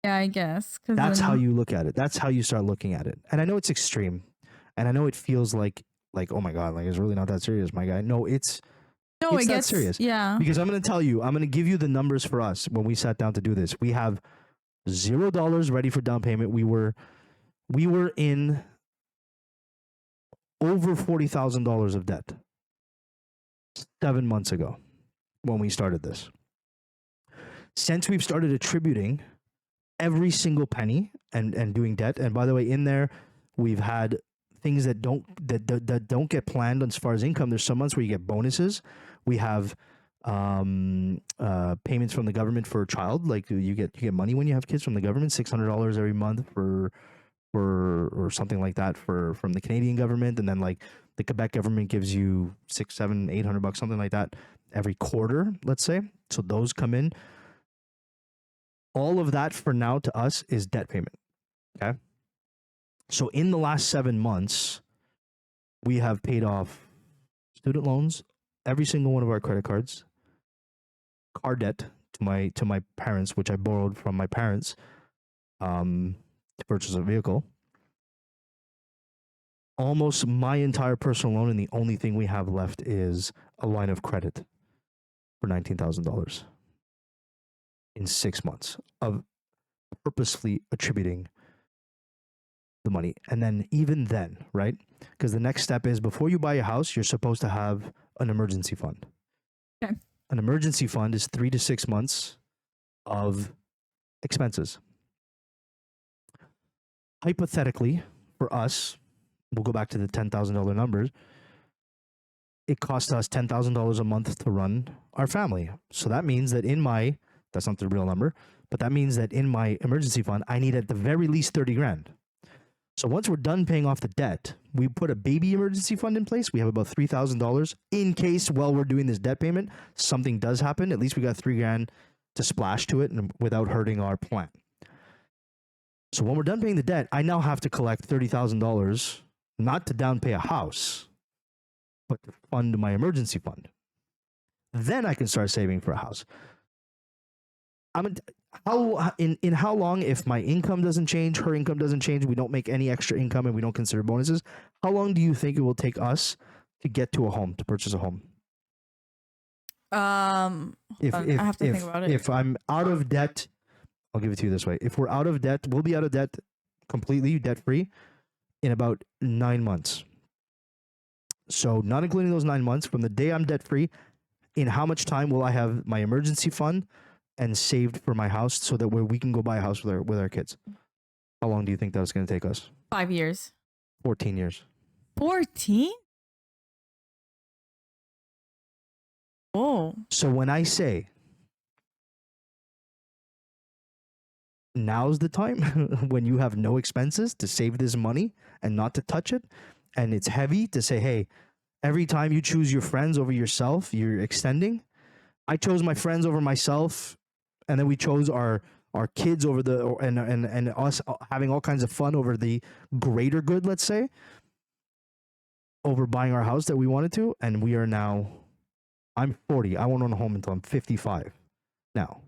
[SPEAKER 3] Yeah, I guess.
[SPEAKER 2] That's how you look at it. That's how you start looking at it. And I know it's extreme. And I know it feels like, oh my God, like it's really not that serious, my guy. No, it's that serious.
[SPEAKER 3] Yeah.
[SPEAKER 2] Because I'm going to tell you, I'm going to give you the numbers for us when we sat down to do this. We have $0 ready for down payment. We were in over $40,000 of debt 7 months ago when we started this. Since we've started attributing every single penny and doing debt, and by the way, in there we've had things that don't get planned as far as income. There's some months where you get bonuses. We have payments from the government for a child, like you get money when you have kids from the government, $600 every month for or something like that from the Canadian government, and then like the Quebec government gives you $600, $700, $800, something like that every quarter, let's say. So those come in. All of that for now to us is debt payment. Okay. So in the last 7 months, we have paid off student loans, every single one of our credit cards, car debt to my parents, which I borrowed from my parents to purchase a vehicle. Almost my entire personal loan, and the only thing we have left is a line of credit for $19,000 in 6 months of purposefully attributing the money. And then even then, right? Because the next step is, before you buy a house, you're supposed to have an emergency fund.
[SPEAKER 3] Okay.
[SPEAKER 2] An emergency fund is 3 to 6 months of expenses. Hypothetically, for us, we'll go back to the $10,000 numbers. It costs us $10,000 a month to run our family. So that means that that's not the real number, but that means that in my emergency fund, I need at the very least 30 grand. So once we're done paying off the debt, we put a baby emergency fund in place. We have about $3,000 in case while we're doing this debt payment, something does happen. At least we got 3 grand to splash to it and without hurting our plan. So when we're done paying the debt, I now have to collect $30,000, not to down pay a house, but to fund my emergency fund. Then I can start saving for a house. In how long, if my income doesn't change, her income doesn't change, we don't make any extra income, and we don't consider bonuses, how long do you think it will take us to get to a home, to purchase a home? I have to think about it. If I'm out of debt, I'll give it to you this way. If we're out of debt, we'll be out of debt completely, debt-free, in about 9 months. So not including those 9 months, from the day I'm debt-free, in how much time will I have my emergency fund and saved for my house, so that we can go buy a house with our kids? How long do you think that's going to take us?
[SPEAKER 3] 5 years.
[SPEAKER 2] 14 years.
[SPEAKER 3] 14? Oh.
[SPEAKER 2] So when I say now's the time when you have no expenses to save this money and not to touch it, and it's heavy to say, hey, every time you choose your friends over yourself, you're extending. I chose my friends over myself, and then we chose our kids over and us having all kinds of fun over the greater good, let's say. over buying our house that we wanted to, and we are now. I'm 40. I won't own a home until I'm 55. Now,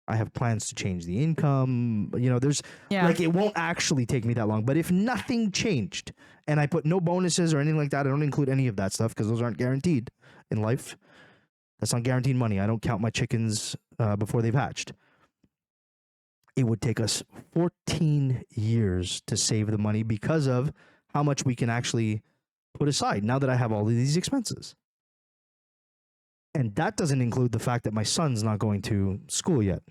[SPEAKER 2] I have plans to change the income. You know, there's like it won't actually take me that long. But if nothing changed and I put no bonuses or anything like that, I don't include any of that stuff because those aren't guaranteed in life. That's not guaranteed money. I don't count my chickens before they've hatched. It would take us 14 years to save the money because of how much we can actually put aside now that I have all of these expenses. And that doesn't include the fact that my son's not going to school yet.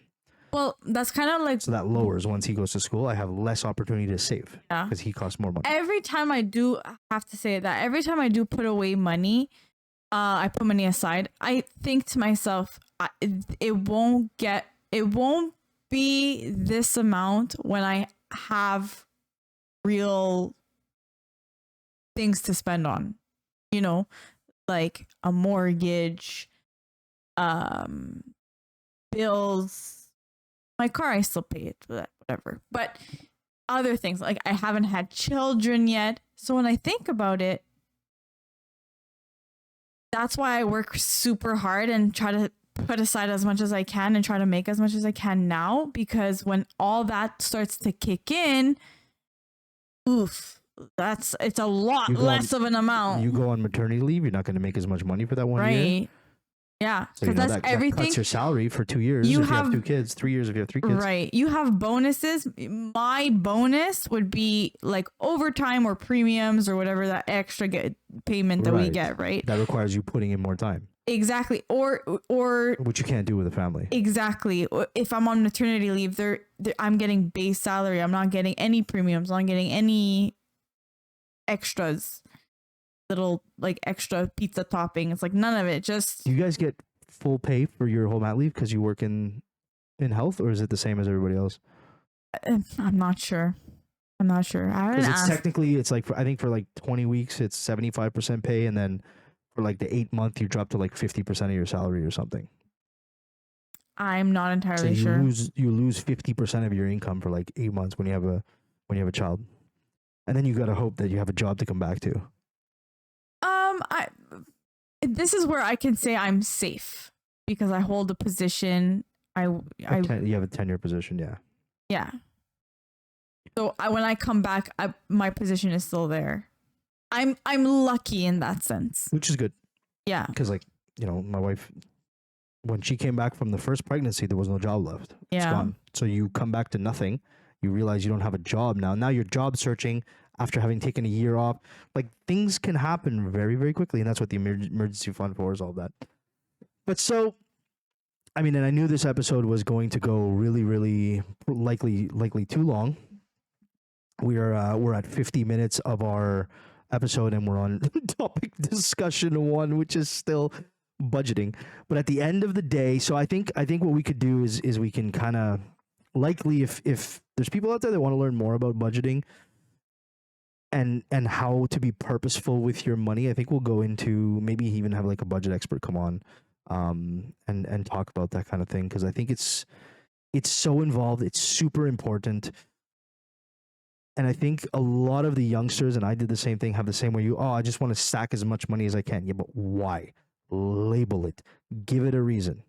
[SPEAKER 3] Well, that's kind of like...
[SPEAKER 2] So that lowers once he goes to school. I have less opportunity to save because he costs more money.
[SPEAKER 3] Every time I do, I have to say that every time I do put away money, I put money aside, I think to myself, it won't be this amount when I have real things to spend on, you know, like a mortgage, bills, my car, I still pay it, whatever. But other things, like I haven't had children yet. So when I think about it, that's why I work super hard and try to put aside as much as I can and try to make as much as I can now, because when all that starts to kick in, it's a lot less of an amount.
[SPEAKER 2] You go on maternity leave, you're not going to make as much money for that 1 year.
[SPEAKER 3] Yeah,
[SPEAKER 2] because that's everything. That cuts your salary for 2 years if you have 2 kids, 3 years if you have 3 kids.
[SPEAKER 3] Right. You have bonuses. My bonus would be like overtime or premiums or whatever that extra payment that we get, right?
[SPEAKER 2] That requires you putting in more time.
[SPEAKER 3] Exactly. Or
[SPEAKER 2] which you can't do with a family.
[SPEAKER 3] Exactly. If I'm on maternity leave, I'm getting base salary. I'm not getting any premiums. I'm not getting any extras. Little like extra pizza topping. It's like none of it. Just
[SPEAKER 2] do you guys get full pay for your whole mat leave because you work in health, or is it the same as everybody else?
[SPEAKER 3] I'm not sure.
[SPEAKER 2] Because it's technically it's like I think for like 20 weeks it's 75% pay, and then for like the 8-month you drop to like 50% of your salary or something.
[SPEAKER 3] I'm not entirely sure.
[SPEAKER 2] You lose 50% of your income for like 8 months when you have a child, and then you got to hope that you have a job to come back to.
[SPEAKER 3] This is where I can say I'm safe because I hold a position. You
[SPEAKER 2] have a tenure position, yeah.
[SPEAKER 3] Yeah. So when I come back, my position is still there. I'm lucky in that sense,
[SPEAKER 2] which is good.
[SPEAKER 3] Yeah.
[SPEAKER 2] Because like my wife, when she came back from the first pregnancy, there was no job left. It's gone. So you come back to nothing. You realize you don't have a job now. Now you're job searching. After having taken a year off, like things can happen very, very quickly. And that's what the emergency fund for is, all that. But so, I mean, and I knew this episode was going to go really, really likely too long. We're at 50 minutes of our episode and we're on topic discussion 1, which is still budgeting. But at the end of the day, so I think what we could do is we can kind of likely if there's people out there that want to learn more about budgeting, and how to be purposeful with your money, I think we'll go into maybe even have like a budget expert come on and talk about that kind of thing, because I think it's so involved. It's super important. And I think a lot of the youngsters, and I did the same thing, have the same way I just want to stack as much money as I can. Yeah, but why? Label it. Give it a reason.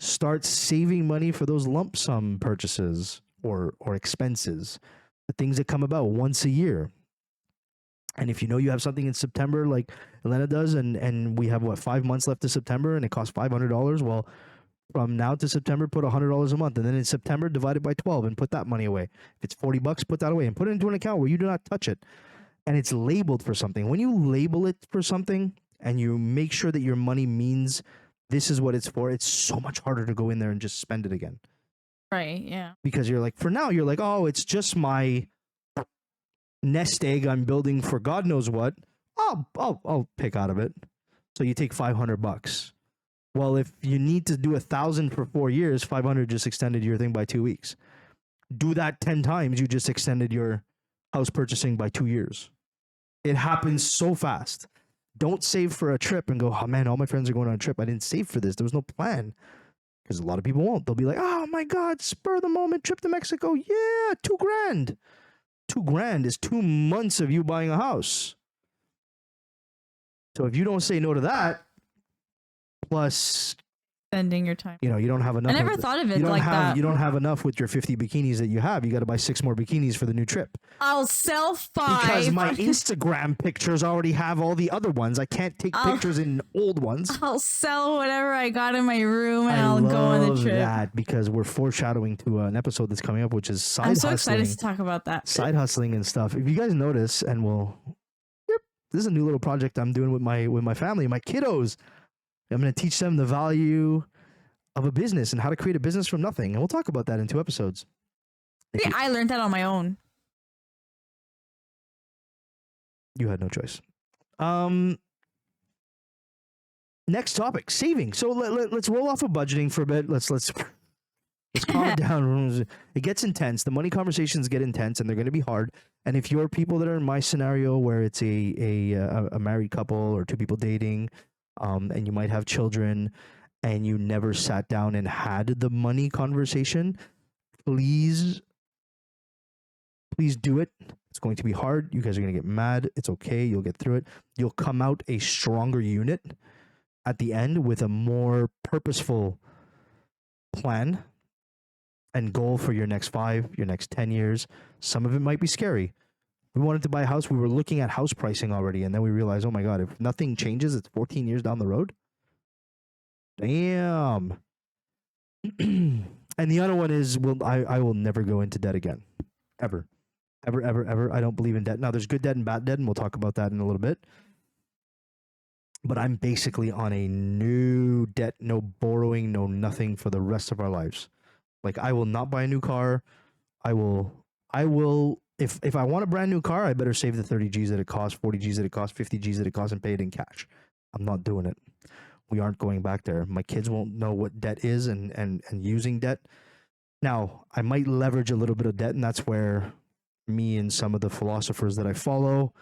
[SPEAKER 2] Start saving money for those lump sum purchases or expenses, the things that come about once a year. And if you have something in September like Helena does, and we have 5 months left of September and it costs $500, well, from now to September, put $100 a month. And then in September, divide it by 12 and put that money away. If it's $40, put that away and put it into an account where you do not touch it. And it's labeled for something. When you label it for something and you make sure that your money means this is what it's for, it's so much harder to go in there and just spend it again.
[SPEAKER 3] Right, yeah.
[SPEAKER 2] Because you're like, for now, you're like, oh, it's just my nest egg I'm building for God knows what. I'll pick out of it. So you take $500. Well, if you need to do 1,000 for 4 years, 500 just extended your thing by 2 weeks. Do that 10 times, you just extended your house purchasing by 2 years. It happens so fast. Don't save for a trip and go, oh man, all my friends are going on a trip. I didn't save for this. There was no plan. Because a lot of people won't. They'll be like, oh my God, spur of the moment trip to Mexico. Yeah, $2,000. $2,000 is 2 months of you buying a house. So if you don't say no to that, plus
[SPEAKER 3] spending your time,
[SPEAKER 2] you don't have enough.
[SPEAKER 3] I never thought of it like that.
[SPEAKER 2] You don't have enough with your 50 bikinis that you have. You got to buy 6 more bikinis for the new trip.
[SPEAKER 3] I'll sell 5
[SPEAKER 2] because my Instagram pictures already have all the other ones. I can't take pictures in old ones.
[SPEAKER 3] I'll sell whatever I got in my room and I'll go on the trip.
[SPEAKER 2] That because we're foreshadowing to an episode that's coming up, which is side
[SPEAKER 3] hustling.
[SPEAKER 2] I'm so
[SPEAKER 3] excited to talk about that.
[SPEAKER 2] Side hustling and stuff. If you guys notice, and this is a new little project I'm doing with my family, my kiddos. I'm going to teach them the value of a business and how to create a business from nothing. And we'll talk about that in 2 episodes.
[SPEAKER 3] Yeah, I learned that on my own.
[SPEAKER 2] You had no choice. Next topic, saving. So let's roll off of budgeting for a bit. Let's calm it down. It gets intense. The money conversations get intense, and they're going to be hard. And if you're people that are in my scenario where it's a married couple or 2 people dating, and you might have children, and you never sat down and had the money conversation, please do it. It's going to be hard. You guys are going to get mad. It's okay. You'll get through it. You'll come out a stronger unit at the end with a more purposeful plan and goal for your next 5, your next 10 years. Some of it might be scary. We wanted to buy a house. We were looking at house pricing already, and then we realized, oh my God, if nothing changes, it's 14 years down the road. Damn. And the other one is, I will never go into debt again. Ever. I don't believe in debt. Now, there's good debt and bad debt, and we'll talk about that in a little bit. But I'm basically on a new debt, no borrowing, no nothing for the rest of our lives. Like, I will not buy a new car. I will, if I want a brand new car, I better save the 30 G's that it costs, 40 G's that it costs, 50 G's that it costs, and pay it in cash. I'm not doing it. We aren't going back there. My kids won't know what debt is and using debt. Now, I might leverage a little bit of debt, and that's where me and some of the philosophers that I follow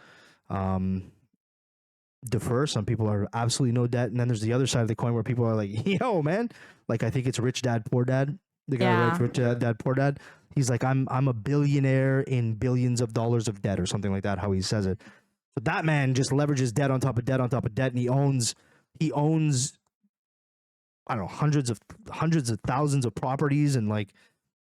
[SPEAKER 2] defer. Some people are absolutely no debt, and then there's the other side of the coin where people are like, yo, man, like I think it's Rich Dad, Poor Dad. The guy who writes Rich Dad, Poor Dad. He's like, I'm a billionaire in billions of dollars of debt or something like that, how he says it. But that man just leverages debt on top of debt on top of debt, and he owns I don't know, hundreds of thousands of properties and like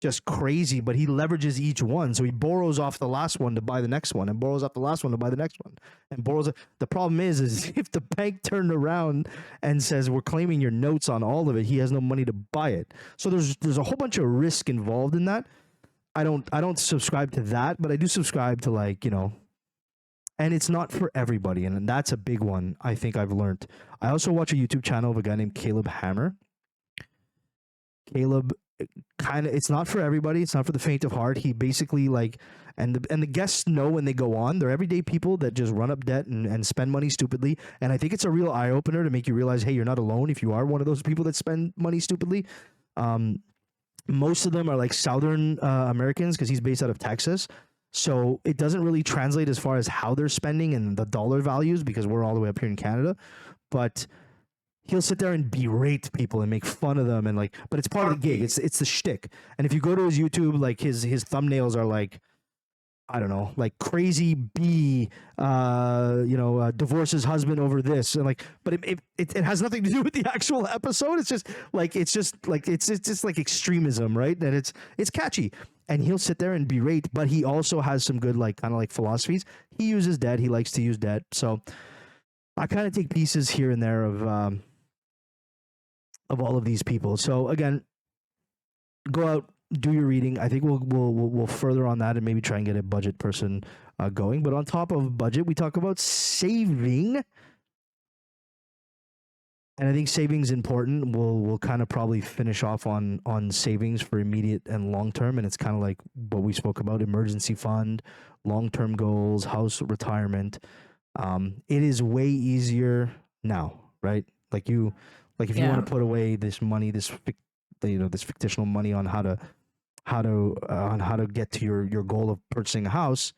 [SPEAKER 2] just crazy, but he leverages each one. So he borrows off the last one to buy the next one, and borrows off the last one to buy the next one, and borrows. The problem is if the bank turned around and says, we're claiming your notes on all of it, he has no money to buy it. So there's a whole bunch of risk involved in that. I don't subscribe to that, but I do subscribe to, like, and it's not for everybody. And that's a big one I think I've learned. I also watch a YouTube channel of a guy named Caleb Hammer. Caleb, it's not for everybody. It's not for the faint of heart. He basically and the guests know when they go on, they're everyday people that just run up debt and spend money stupidly. And I think it's a real eye opener to make you realize, hey, you're not alone if you are one of those people that spend money stupidly. Most of them are like Southern Americans, because he's based out of Texas. So it doesn't really translate as far as how they're spending and the dollar values, because we're all the way up here in Canada. But he'll sit there and berate people and make fun of them, and but it's part of the gig. It's the shtick. And if you go to his YouTube, like his thumbnails are like, I don't know, like crazy B, divorces husband over this, and but it has nothing to do with the actual episode. It's just like extremism, right? And it's catchy. And he'll sit there and berate, but he also has some good kind of philosophies. He uses debt. He likes to use debt. So I kind of take pieces here and there of all of these people. So again, go out, do your reading. I think we'll further on that and maybe try and get a budget person going. But on top of budget, we talk about saving. And I think saving is important. We'll kind of probably finish off on savings for immediate and long term. And it's kind of like what we spoke about: emergency fund, long-term goals, house, retirement. It is way easier now, right? If you want to put away this money, this fictional money on how to get to your goal of purchasing a house.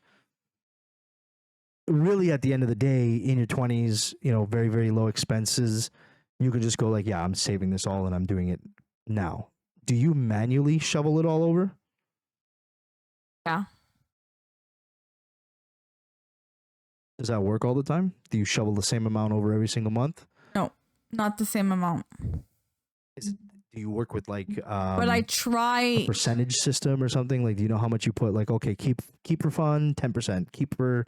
[SPEAKER 2] Really, at the end of the day, in your 20s, very, very low expenses, you could just go I'm saving this all and I'm doing it now. Do you manually shovel it all over?
[SPEAKER 3] Yeah.
[SPEAKER 2] Does that work all the time? Do you shovel the same amount over every single month?
[SPEAKER 3] No, not the same amount.
[SPEAKER 2] Do you work with like
[SPEAKER 3] but I try
[SPEAKER 2] a percentage system or something? Like, do you know how much you put? Like, okay, keep for fun, 10%. Keep for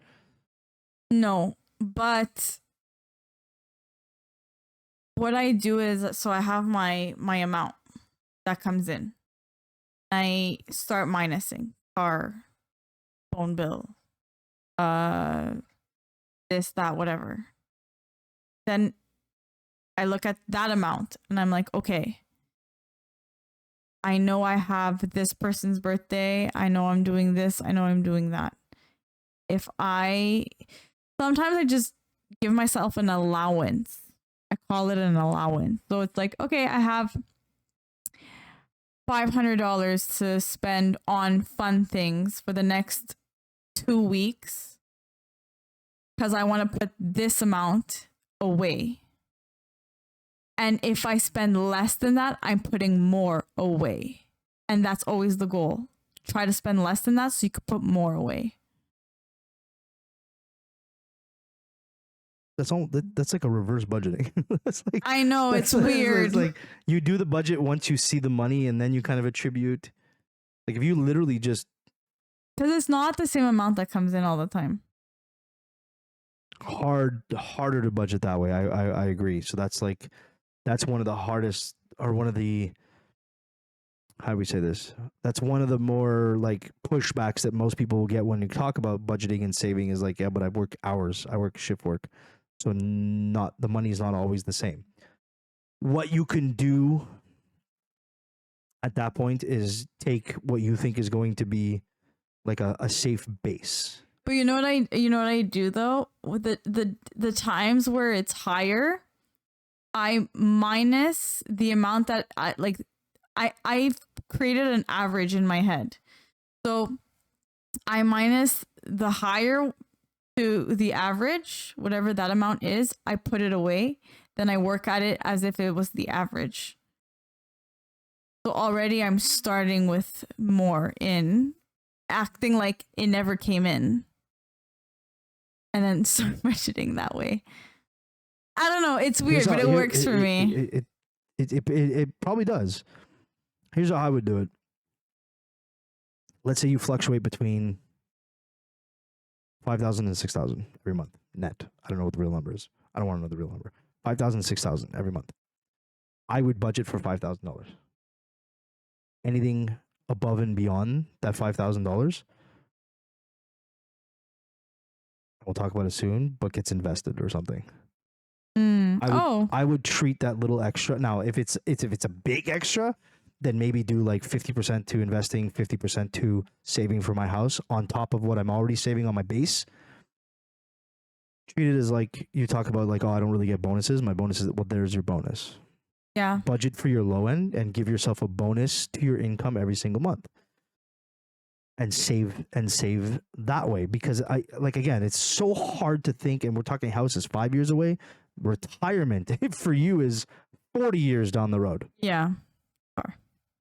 [SPEAKER 3] no, but what I do is, so I have my amount that comes in. I start minusing car, phone bill, this, that, whatever. Then I look at that amount and I'm like, okay, I know I have this person's birthday. I know I'm doing this. I know I'm doing that. Sometimes I just give myself an allowance. I call it an allowance. So it's like, okay, I have $500 to spend on fun things for the next 2 weeks because I want to put this amount away. And if I spend less than that, I'm putting more away. And that's always the goal. Try to spend less than that so you could put more away.
[SPEAKER 2] that's like a reverse budgeting. That's like,
[SPEAKER 3] I know, it's weird.
[SPEAKER 2] It's like you do the budget once you see the money and then you kind of attribute. Like if you literally just,
[SPEAKER 3] because it's not the same amount that comes in all the time.
[SPEAKER 2] harder to budget that way. I agree. So that's one of the hardest, or one of the, how do we say this? That's one of the more like pushbacks that most people will get when you talk about budgeting and saving is like, yeah, but I work hours. I work shift work. So the money is not always the same. What you can do at that point is take what you think is going to be like a safe base.
[SPEAKER 3] But you know what I do though? With the times where it's higher, I minus the amount that I've created an average in my head. So I minus the higher to the average, whatever that amount is, I put it away. Then I work at it as if it was the average. So already I'm starting with more in, acting like it never came in. And then start budgeting that way. I don't know. It's weird, but it works for me.
[SPEAKER 2] It probably does. Here's how I would do it. Let's say you fluctuate between 5,000 and 6,000 every month net. I don't know what the real number is. I don't want to know the real number. 5,000 and 6,000 every month. I would budget for $5,000. Anything above and beyond that $5,000, we'll talk about it soon, but gets invested or something. I would treat that little extra. Now, if it's a big extra, then maybe do like 50% to investing, 50% to saving for my house on top of what I'm already saving on my base. Treat it as like you talk about like, oh, I don't really get bonuses. My bonus is, well, there's your bonus.
[SPEAKER 3] Yeah.
[SPEAKER 2] Budget for your low end and give yourself a bonus to your income every single month. And save that way, because again, it's so hard to think, and we're talking houses 5 years away. Retirement for you is 40 years down the road.
[SPEAKER 3] Yeah.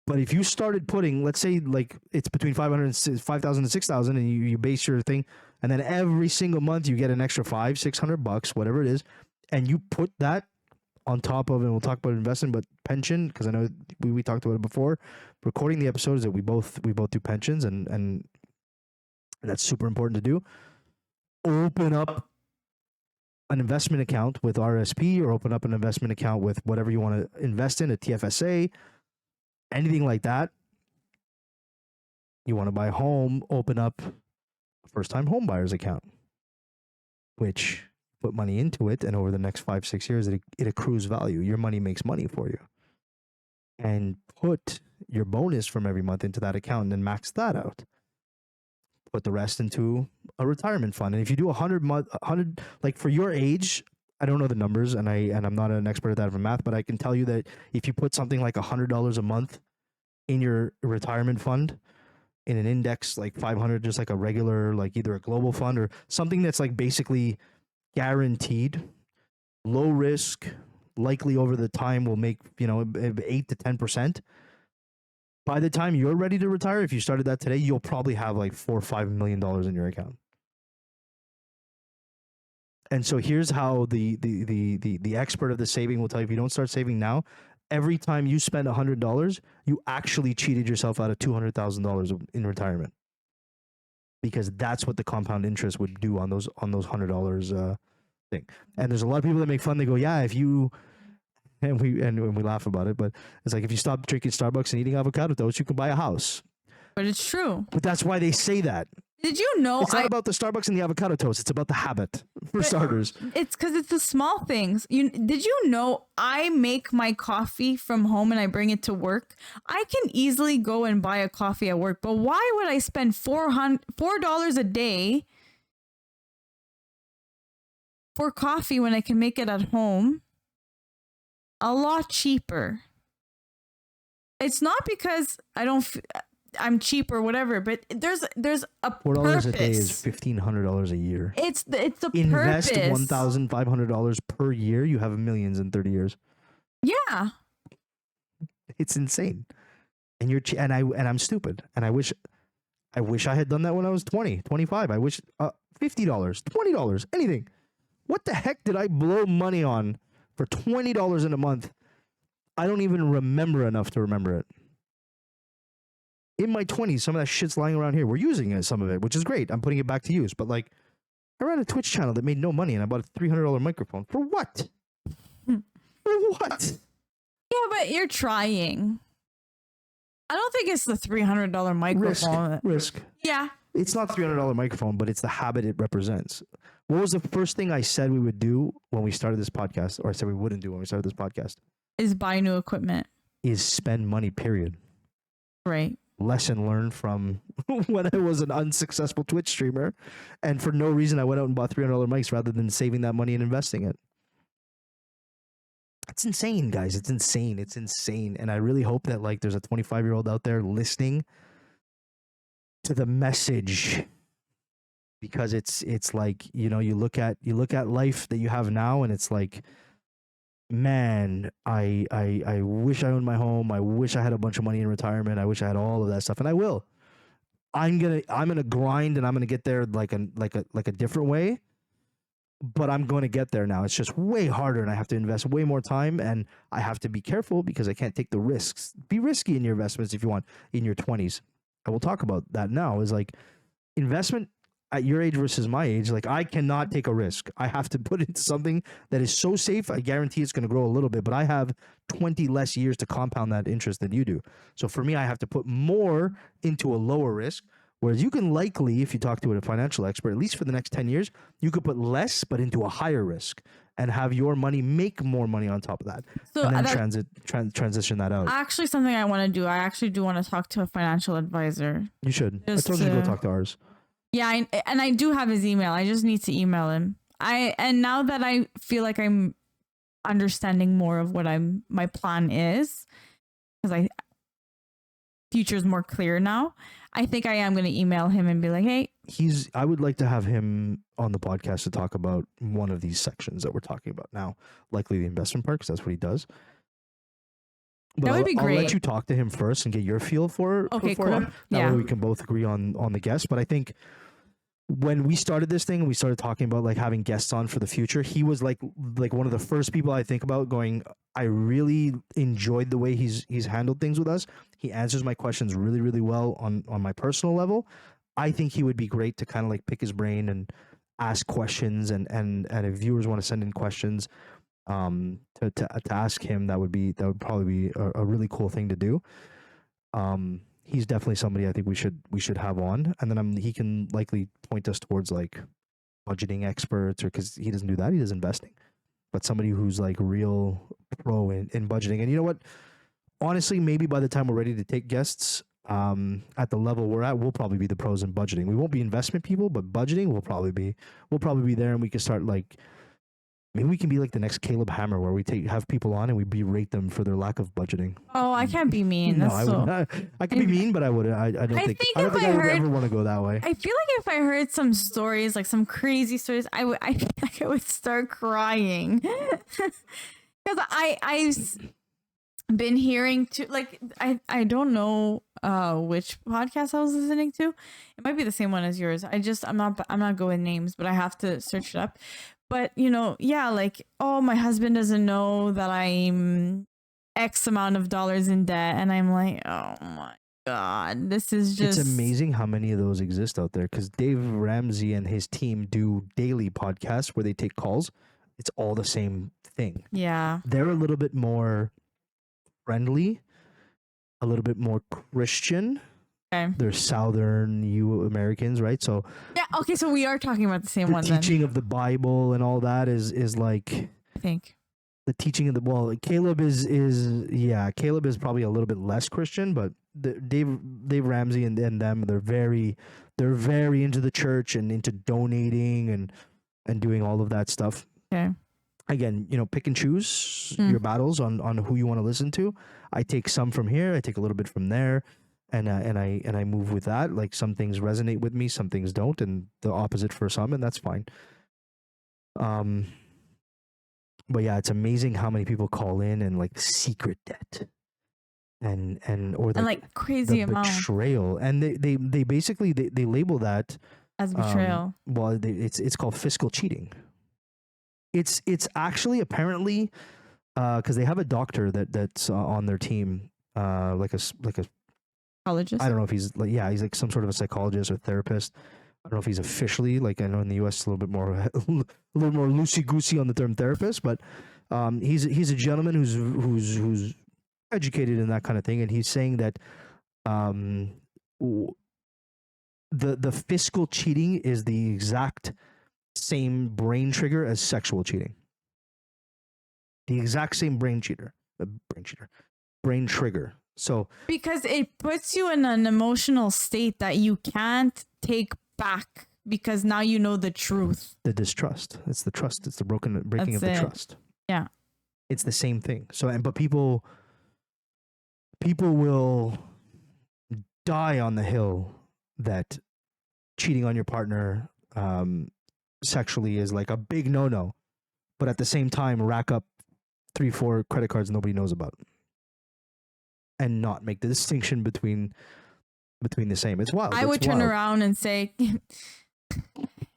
[SPEAKER 2] But if you started putting, let's say like it's between 5,000 and 6,000 and you base your thing, and then every single month you get an extra $500-600, whatever it is, and you put that on top of, and we'll talk about investment, but pension, because I know we talked about it before, recording the episodes that we both do pensions, and that's super important to do. Open up an investment account with RSP, or open up an investment account with whatever you want to invest in, a TFSA, anything like that. You want to buy a home, open up a first-time home buyer's account, which put money into it, and over the next 5-6 years, it accrues value. Your money makes money for you. And put your bonus from every month into that account and then max that out. Put the rest into a retirement fund. And if you do 100, like for your age, I don't know the numbers, and I'm not an expert at that for math, but I can tell you that if you put something like $100 a month in your retirement fund, in an index like 500, just like a regular, like either a global fund or something that's like basically guaranteed, low risk, likely over the time will make 8 to 10%. By the time you're ready to retire, if you started that today, you'll probably have like $4 or $5 million in your account. And so here's how the expert of the saving will tell you: if you don't start saving now, every time you spend $100, you actually cheated yourself out of $200,000 in retirement, because that's what the compound interest would do on those $100 thing. And there's a lot of people that make fun. They go, yeah, if you, and we laugh about it, but it's like, if you stop drinking Starbucks and eating avocado toast, you can buy a house.
[SPEAKER 3] But it's true.
[SPEAKER 2] But that's why they say that.
[SPEAKER 3] Did you know?
[SPEAKER 2] It's not about the Starbucks and the avocado toast. It's about the habit, for starters.
[SPEAKER 3] It's because it's the small things. Did you know I make my coffee from home and I bring it to work? I can easily go and buy a coffee at work, but why would I spend $4 a day for coffee when I can make it at home a lot cheaper? It's not because I'm cheap or whatever, but there's a
[SPEAKER 2] $4
[SPEAKER 3] purpose.
[SPEAKER 2] a day is $1,500 a year.
[SPEAKER 3] It's the
[SPEAKER 2] Invest
[SPEAKER 3] purpose.
[SPEAKER 2] $1,500 per year. You have millions in 30 years.
[SPEAKER 3] Yeah,
[SPEAKER 2] It's insane. And I'm stupid. And I wish I had done that when I was 20, 25. I wish $50, $20, anything. What the heck did I blow money on for $20 in a month? I don't even remember enough to remember it. In my 20s, some of that shit's lying around here. We're using it, some of it, which is great. I'm putting it back to use. But like, I ran a Twitch channel that made no money, and I bought a $300 microphone. For what? For what?
[SPEAKER 3] yeah, but you're trying. I don't think it's the $300 microphone.
[SPEAKER 2] Risk.
[SPEAKER 3] Yeah.
[SPEAKER 2] It's not $300 microphone, but it's the habit it represents. What was the first thing I said we would do when we started this podcast, or I said we wouldn't do when we started this podcast?
[SPEAKER 3] Is buy new equipment.
[SPEAKER 2] Is spend money, period.
[SPEAKER 3] Right.
[SPEAKER 2] Lesson learned from when I was an unsuccessful Twitch streamer, and for no reason I went out and bought $300 mics rather than saving that money and investing it. It's insane, guys. It's insane. It's insane. And I really hope that like there's a 25-year-old out there listening to the message, because it's like, you know, you look at life that you have now, and it's like, man, I wish I owned my home. I wish I had a bunch of money in retirement. I wish I had all of that stuff, and I will. I'm gonna grind, and I'm gonna get there like a different way. But I'm going to get there now. It's just way harder, and I have to invest way more time, and I have to be careful because I can't take the risks. Be risky in your investments if you want in your 20s. I will talk about that now. Is like investment at your age versus my age. Like, I cannot take a risk. I have to put into something that is so safe. I guarantee it's going to grow a little bit, but I have 20 less years to compound that interest than you do. So for me, I have to put more into a lower risk. Whereas you can likely, if you talk to a financial expert, at least for the next 10 years, you could put less, but into a higher risk, and have your money make more money on top of that. So and then transition that out.
[SPEAKER 3] Actually, something I want to do. I actually do want to talk to a financial advisor.
[SPEAKER 2] You should. I told you to go talk to ours.
[SPEAKER 3] Yeah, and I do have his email. I just need to email him. And now that I feel like I'm understanding more of what my plan is, because future's more clear now. I think I am going to email him and be like, hey.
[SPEAKER 2] I would like to have him on the podcast to talk about one of these sections that we're talking about now, likely the investment part, because that's what he does. But
[SPEAKER 3] that would be great.
[SPEAKER 2] I'll let you talk to him first and get your feel for him. That way we can both agree on the guest. But I think when we started this thing and we started talking about like having guests on for the future, he was like one of the first people I think about going, I really enjoyed the way he's handled things with us. He answers my questions really, really well on my personal level. I think he would be great to kind of like pick his brain and ask questions, and if viewers want to send in questions to ask him, that would probably be a really cool thing to do. He's definitely somebody I think we should have on, and then he can likely point us towards like budgeting experts, or because he doesn't do that, he does investing, but somebody who's like real pro in budgeting. And you know what? Honestly, maybe by the time we're ready to take guests at the level we're at, we'll probably be the pros in budgeting. We won't be investment people, but budgeting we'll probably be there, and we can start like. Maybe we can be like the next Caleb Hammer, where we have people on and we berate them for their lack of budgeting.
[SPEAKER 3] Oh, I can't be mean.
[SPEAKER 2] No, I can be mean, but I wouldn't. I don't think I would ever want to go that way.
[SPEAKER 3] I feel like if I heard some stories, like some crazy stories, I feel like I would start crying. Because I've been hearing I don't know which podcast I was listening to. It might be the same one as yours. I'm not good with names, but I have to search it up. But, yeah, like, oh, my husband doesn't know that I'm X amount of dollars in debt. And I'm like, oh my God, this is just...
[SPEAKER 2] It's amazing how many of those exist out there, because Dave Ramsey and his team do daily podcasts where they take calls. It's all the same thing.
[SPEAKER 3] Yeah.
[SPEAKER 2] They're a little bit more friendly, a little bit more Christian. Okay. They're Southern Americans, right? So
[SPEAKER 3] yeah, okay, so we are talking about the same one.
[SPEAKER 2] The teaching of the Bible and all that is like,
[SPEAKER 3] I think
[SPEAKER 2] the teaching of the Caleb is probably a little bit less Christian, but Dave Ramsey and them, they're very into the church and into donating and doing all of that stuff.
[SPEAKER 3] Okay.
[SPEAKER 2] Again, pick and choose your battles on who you want to listen to. I take some from here, I take a little bit from there. And I move with that. Like, some things resonate with me, some things don't, and the opposite for some, and that's fine. But yeah, it's amazing how many people call in and like secret debt, and
[SPEAKER 3] like crazy amount
[SPEAKER 2] betrayal, and they basically they label that
[SPEAKER 3] as betrayal.
[SPEAKER 2] It's called fiscal cheating. It's actually apparently because they have a doctor that's on their team, like a
[SPEAKER 3] psychologist.
[SPEAKER 2] I don't know if he's like some sort of a psychologist or therapist. I don't know if he's officially, like, I know in the US it's a little more loosey goosey on the term therapist, but he's a gentleman who's educated in that kind of thing, and he's saying that the fiscal cheating is the exact same brain trigger as sexual cheating. The exact same brain trigger. So
[SPEAKER 3] because it puts you in an emotional state that you can't take back, because now you know the truth.
[SPEAKER 2] The distrust. It's the trust. It's the breaking of the trust.
[SPEAKER 3] Yeah.
[SPEAKER 2] It's the same thing. So, but people will die on the hill that cheating on your partner sexually is like a big no-no, but at the same time rack up 3-4 credit cards nobody knows about, and not make the distinction between the same. It's wild.
[SPEAKER 3] I would turn around and say,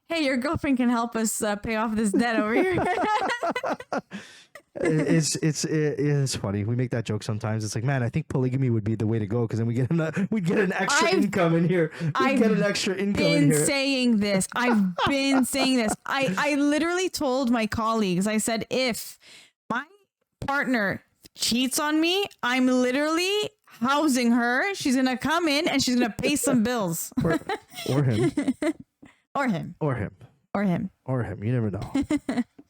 [SPEAKER 3] hey, your girlfriend can help us pay off this debt over here.
[SPEAKER 2] It's funny. We make that joke sometimes. It's like, man, I think polygamy would be the way to go, because then we'd get an extra income in here. I've been
[SPEAKER 3] saying this. I literally told my colleagues, I said, if my partner cheats on me, I'm literally housing her. She's gonna come in and she's gonna pay some bills.
[SPEAKER 2] or him.
[SPEAKER 3] Or him.
[SPEAKER 2] You never know.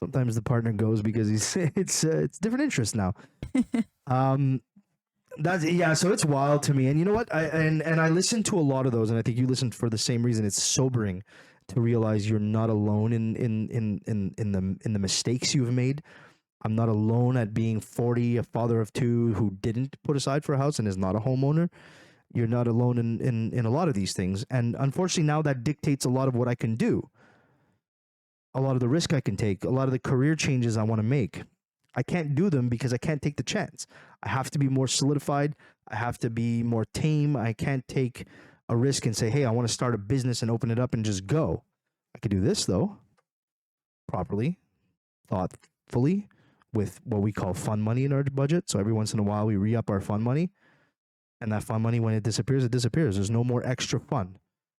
[SPEAKER 2] Sometimes the partner goes because it's different interests now. So it's wild to me. And you know what? I listen to a lot of those, and I think you listen for the same reason. It's sobering to realize you're not alone in the mistakes you've made. I'm not alone at being 40, a father of 2 who didn't put aside for a house and is not a homeowner. You're not alone in a lot of these things. And unfortunately, now that dictates a lot of what I can do, a lot of the risk I can take, a lot of the career changes I want to make. I can't do them because I can't take the chance. I have to be more solidified. I have to be more tame. I can't take a risk and say, hey, I want to start a business and open it up and just go. I could do this, though, properly, thoughtfully, with what we call fun money in our budget. So every once in a while, we re-up our fun money. And that fun money, when it disappears, it disappears. There's no more extra fun.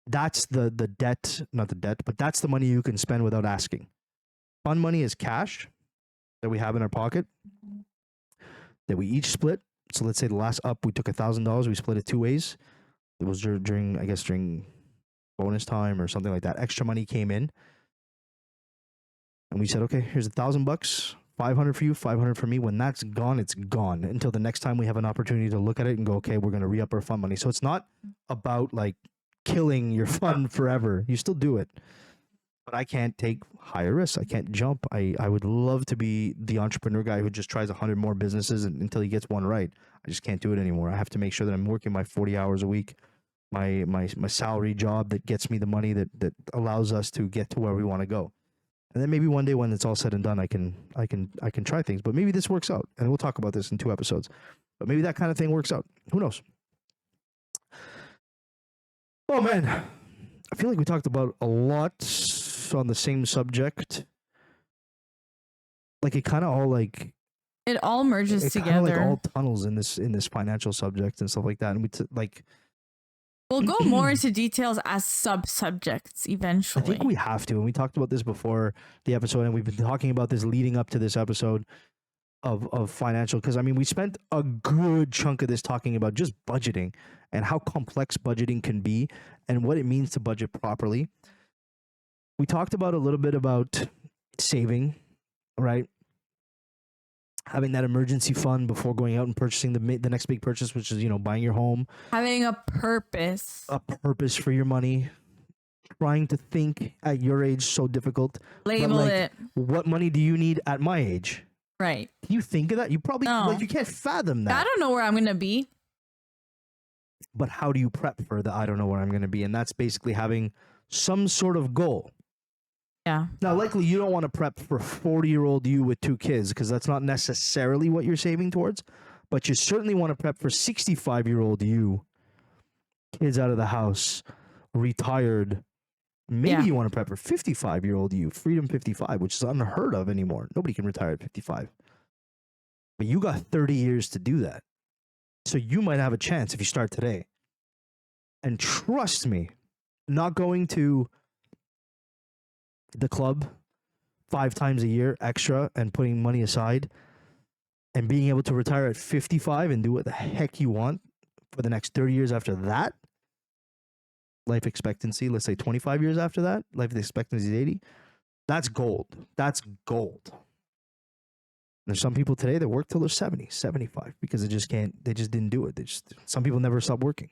[SPEAKER 2] That's the debt, not the debt, but that's the money you can spend without asking. Fun money is cash that we have in our pocket that we each split. So let's say the last up, we took $1,000. We split it 2 ways. It was during bonus time or something like that. Extra money came in. And we said, okay, here's $1,000. 500 for you, 500 for me. When that's gone, it's gone until the next time we have an opportunity to look at it and go, okay, we're going to re-up our fund money. So it's not about like killing your fund forever. You still do it, but I can't take higher risks. I can't jump. I would love to be the entrepreneur guy who just tries 100 more businesses until he gets one right. I just can't do it anymore. I have to make sure that I'm working my 40 hours a week, my salary job that gets me the money that allows us to get to where we want to go. And then maybe one day when it's all said and done, I can try things. But maybe this works out, and we'll talk about this in 2 episodes. But maybe that kind of thing works out. Who knows? Oh man, I feel like we talked about a lot on the same subject. like it kind of all like
[SPEAKER 3] it all merges
[SPEAKER 2] it
[SPEAKER 3] together.
[SPEAKER 2] Like all tunnels in this financial subject and stuff like that. And
[SPEAKER 3] we'll go more into details as sub-subjects eventually.
[SPEAKER 2] I think we have to. And we talked about this before the episode, and we've been talking about this leading up to this episode of financial. Because, I mean, we spent a good chunk of this talking about just budgeting and how complex budgeting can be and what it means to budget properly. We talked about a little bit about saving, right? Having that emergency fund before going out and purchasing the next big purchase, which is, buying your home.
[SPEAKER 3] Having a purpose.
[SPEAKER 2] A purpose for your money. Trying to think at your age, so difficult.
[SPEAKER 3] Label it.
[SPEAKER 2] What money do you need at my age?
[SPEAKER 3] Right.
[SPEAKER 2] Can you think of that? You probably, you can't fathom that.
[SPEAKER 3] I don't know where I'm going to be.
[SPEAKER 2] But how do you prep for the I don't know where I'm going to be? And that's basically having some sort of goal.
[SPEAKER 3] Yeah.
[SPEAKER 2] Now, likely you don't want to prep for 40-year-old you with 2 kids because that's not necessarily what you're saving towards. But you certainly want to prep for 65-year-old you, kids out of the house, retired. Maybe you want to prep for 55-year-old you, Freedom 55, which is unheard of anymore. Nobody can retire at 55. But you got 30 years to do that. So you might have a chance if you start today. And trust me, not going to the club 5 times a year extra and putting money aside and being able to retire at 55 and do what the heck you want for the next 30 years after that, life expectancy, let's say 25 years after that, life expectancy is 80, that's gold. That's gold. There's some people today that work till they're 70, 75 because they just didn't do it. Some people never stop working.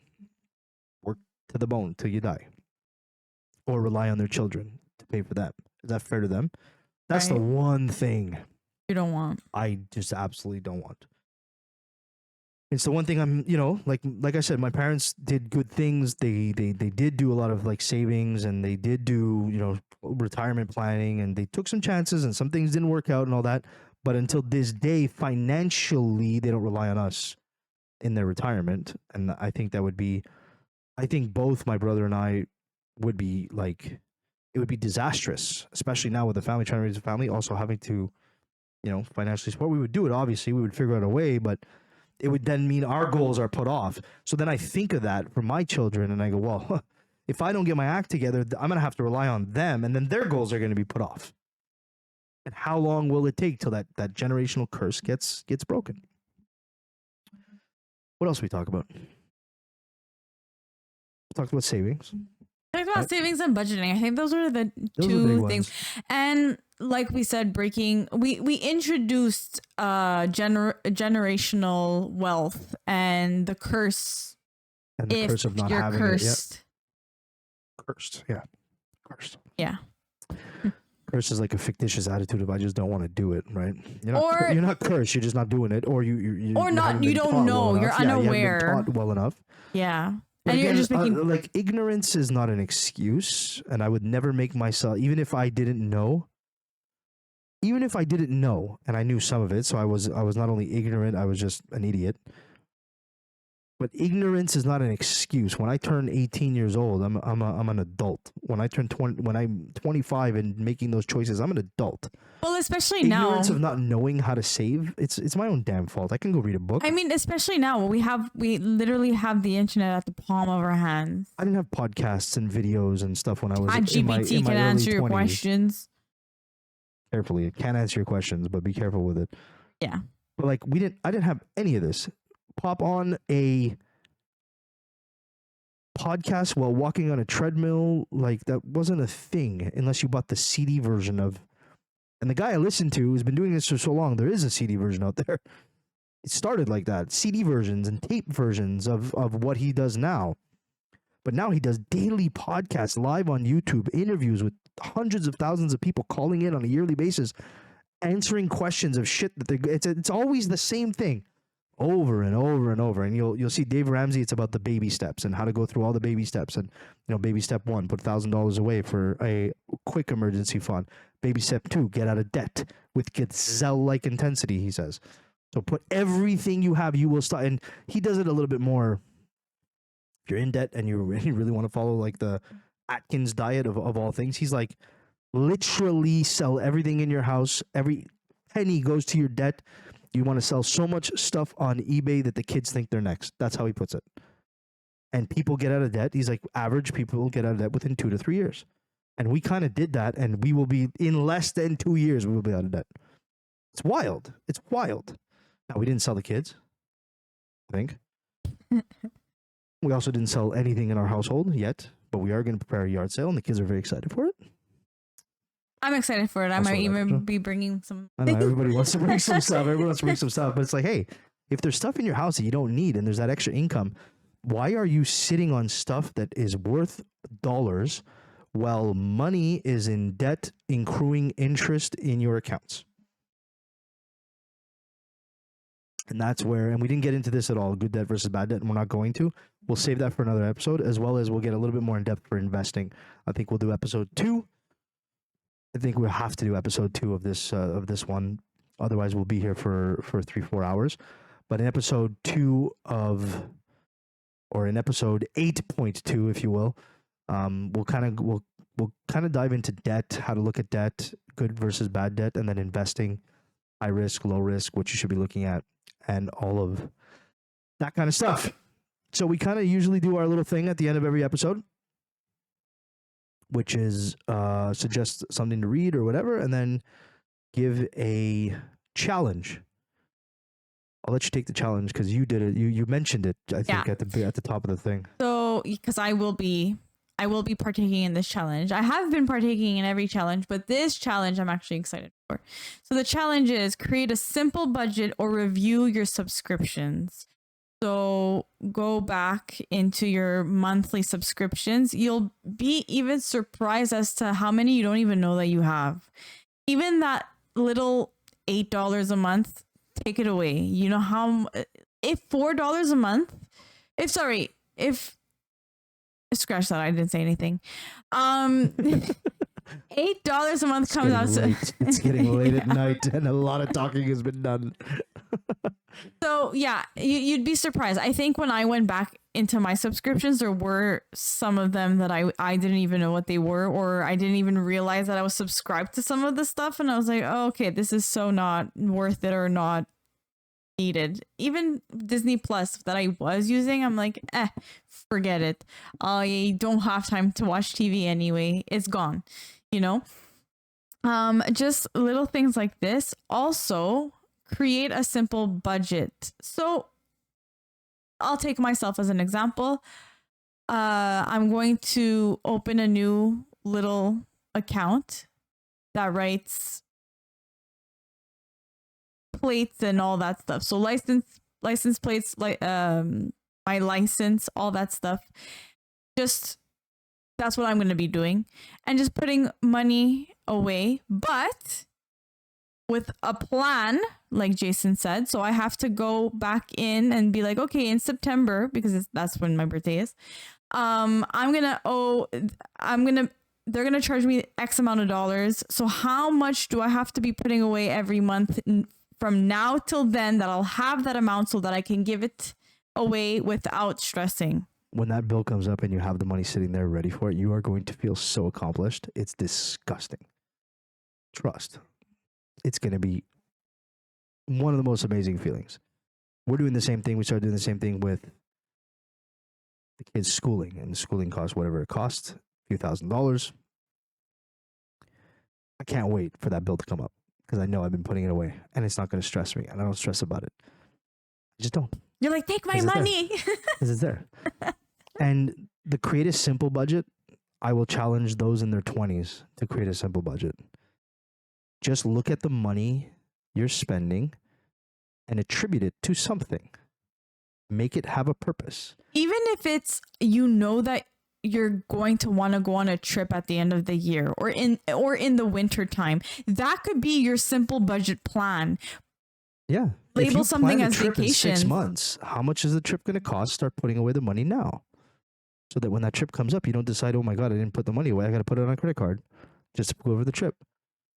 [SPEAKER 2] Work to the bone till you die. Or rely on their children to pay for them. Is that fair to them? That's the one thing
[SPEAKER 3] you don't want.
[SPEAKER 2] I just absolutely don't want. It's the one thing I'm, like I said, my parents did good things. They did do a lot of like savings and they did do, retirement planning and they took some chances and some things didn't work out and all that. But until this day, financially, they don't rely on us in their retirement. And I think both my brother and I would be like, it would be disastrous, especially now with the family, trying to raise a family, also having to, financially support. We would do it, obviously. We would figure out a way, but it would then mean our goals are put off. So then I think of that for my children and I go, well, if I don't get my act together, I'm going to have to rely on them and then their goals are going to be put off. And how long will it take till that generational curse gets broken? What else we talk about? We talked about savings.
[SPEAKER 3] Talked about savings and budgeting. I think those are the two things. And like we said, we introduced generational wealth and the curse.
[SPEAKER 2] And the curse of not having
[SPEAKER 3] cursed.
[SPEAKER 2] It. Cursed, yeah. Cursed.
[SPEAKER 3] Yeah.
[SPEAKER 2] Curse is like a fictitious attitude of I just don't want to do it, right? You're not cursed, you're just not doing it, or you
[SPEAKER 3] don't know, you're unaware.
[SPEAKER 2] You haven't been taught well enough.
[SPEAKER 3] Yeah.
[SPEAKER 2] But
[SPEAKER 3] and
[SPEAKER 2] again,
[SPEAKER 3] you're just making
[SPEAKER 2] like ignorance is not an excuse, and I would never make myself, even if I didn't know, and I knew some of it, so I was not only ignorant, I was just an idiot. But ignorance is not an excuse. When I turn 18 years old, I'm an adult. When I'm 25 and making those choices, I'm an adult.
[SPEAKER 3] Well, especially
[SPEAKER 2] ignorance
[SPEAKER 3] now
[SPEAKER 2] of not knowing how to save, it's my own damn fault. I can go read a book.
[SPEAKER 3] I mean, especially now we literally have the internet at the palm of our hands.
[SPEAKER 2] I didn't have podcasts and videos and stuff when I was
[SPEAKER 3] GPT
[SPEAKER 2] in my
[SPEAKER 3] can
[SPEAKER 2] early
[SPEAKER 3] answer
[SPEAKER 2] 20s.
[SPEAKER 3] your questions.
[SPEAKER 2] Carefully, it can answer your questions, but be careful with it.
[SPEAKER 3] Yeah.
[SPEAKER 2] But like I didn't have any of this. Pop on a podcast while walking on a treadmill, like that wasn't a thing unless you bought the CD version of. And the guy I listened to has been doing this for so long, there is a CD version out there. It started like that, CD versions and tape versions of what he does now. But now he does daily podcasts live on YouTube, interviews with hundreds of thousands of people calling in on a yearly basis, answering questions of shit that it's always the same thing. Over and over and over, and you'll see Dave Ramsey. It's about the baby steps and how to go through all the baby steps. And baby step 1, put $1,000 away for a quick emergency fund. Baby step 2, get out of debt with gazelle-like intensity. He says, so put everything you have. You will start. And he does it a little bit more. If you're in debt and you really want to follow like the Atkins diet of all things, he's like, literally sell everything in your house, penny goes to your debt. You want to sell so much stuff on eBay that the kids think they're next. That's how he puts it. And people get out of debt. He's like, average people get out of debt within 2 to 3 years. And we kind of did that, and we will be, in less than 2 years, we will be out of debt. It's wild. It's wild. Now, we didn't sell the kids, I think. We also didn't sell anything in our household yet, but we are going to prepare a yard sale, and the kids are very excited for it.
[SPEAKER 3] I'm excited for it. I might even be bringing some.
[SPEAKER 2] I know, everybody wants to bring some stuff. Everyone wants to bring some stuff, but it's like, hey, if there's stuff in your house that you don't need and there's that extra income, why are you sitting on stuff that is worth dollars while money is in debt, accruing interest in your accounts? And that's where, and we didn't get into this at all, good debt versus bad debt, and we're not going to. We'll save that for another episode, as well as we'll get a little bit more in depth for investing. I think we'll do episode 2. I think we'll have to do episode 2 of this one. Otherwise, we'll be here for 3-4 hours. But in episode 2 or in episode 8.2, if you will, we'll kind of dive into debt, how to look at debt, good versus bad debt, and then investing, high risk, low risk, what you should be looking at, and all of that kind of stuff. So we kind of usually do our little thing at the end of every episode, which is suggest something to read or whatever, and then give a challenge. I'll let you take the challenge because you did it. You mentioned it, I think, at the top of the thing. So,
[SPEAKER 3] because I will be partaking in this challenge. I have been partaking in every challenge, but this challenge I'm actually excited for. So the challenge is create a simple budget or review your subscriptions. So go back into your monthly subscriptions. You'll be even surprised as to how many you don't even know that you have. Even that little $8 a month, take it away. You know how, if $4 a month, scratch that, I didn't say anything. $8 a month comes out.
[SPEAKER 2] It's getting late at night and a lot of talking has been done.
[SPEAKER 3] So yeah, you'd be surprised. I think when I went back into my subscriptions, there were some of them that I didn't even know what they were, or I didn't even realize that I was subscribed to some of the stuff. And I was like, oh, okay, this is so not worth it or not needed. Even Disney Plus that I was using, I'm like, forget it. I don't have time to watch TV anyway. It's gone, you know? Just little things like this. Also, create a simple budget. So I'll take myself as an example. I'm going to open a new little account that writes plates and all that stuff. So license plates, like my license, all that stuff. Just that's what I'm going to be doing, and just putting money away, but with a plan, like Jason said. So I have to go back in and be like, okay, in September, because that's when my birthday is. They're going to charge me X amount of dollars. So how much do I have to be putting away every month from now till then that I'll have that amount so that I can give it away without stressing?
[SPEAKER 2] When that bill comes up and you have the money sitting there ready for it, you are going to feel so accomplished. It's disgusting. Trust. It's going to be one of the most amazing feelings. We're doing the same thing. We started doing the same thing with the kids' schooling, and the schooling costs whatever it costs, a few $1,000s. I can't wait for that bill to come up because I know I've been putting it away and it's not going to stress me, and I don't stress about it. I just don't.
[SPEAKER 3] You're like, take my money.
[SPEAKER 2] Because it's there. And the create a simple budget, I will challenge those in their 20s to create a simple budget. Just look at the money you're spending and attribute it to something. Make it have a purpose.
[SPEAKER 3] Even if it's, you know, that you're going to want to go on a trip at the end of the year or in the winter time, that could be your simple budget plan.
[SPEAKER 2] Yeah.
[SPEAKER 3] Label something as vacation.
[SPEAKER 2] In 6 months, how much is the trip going to cost? Start putting away the money now. So that when that trip comes up, you don't decide, oh my God, I didn't put the money away. I got to put it on a credit card just to go over the trip.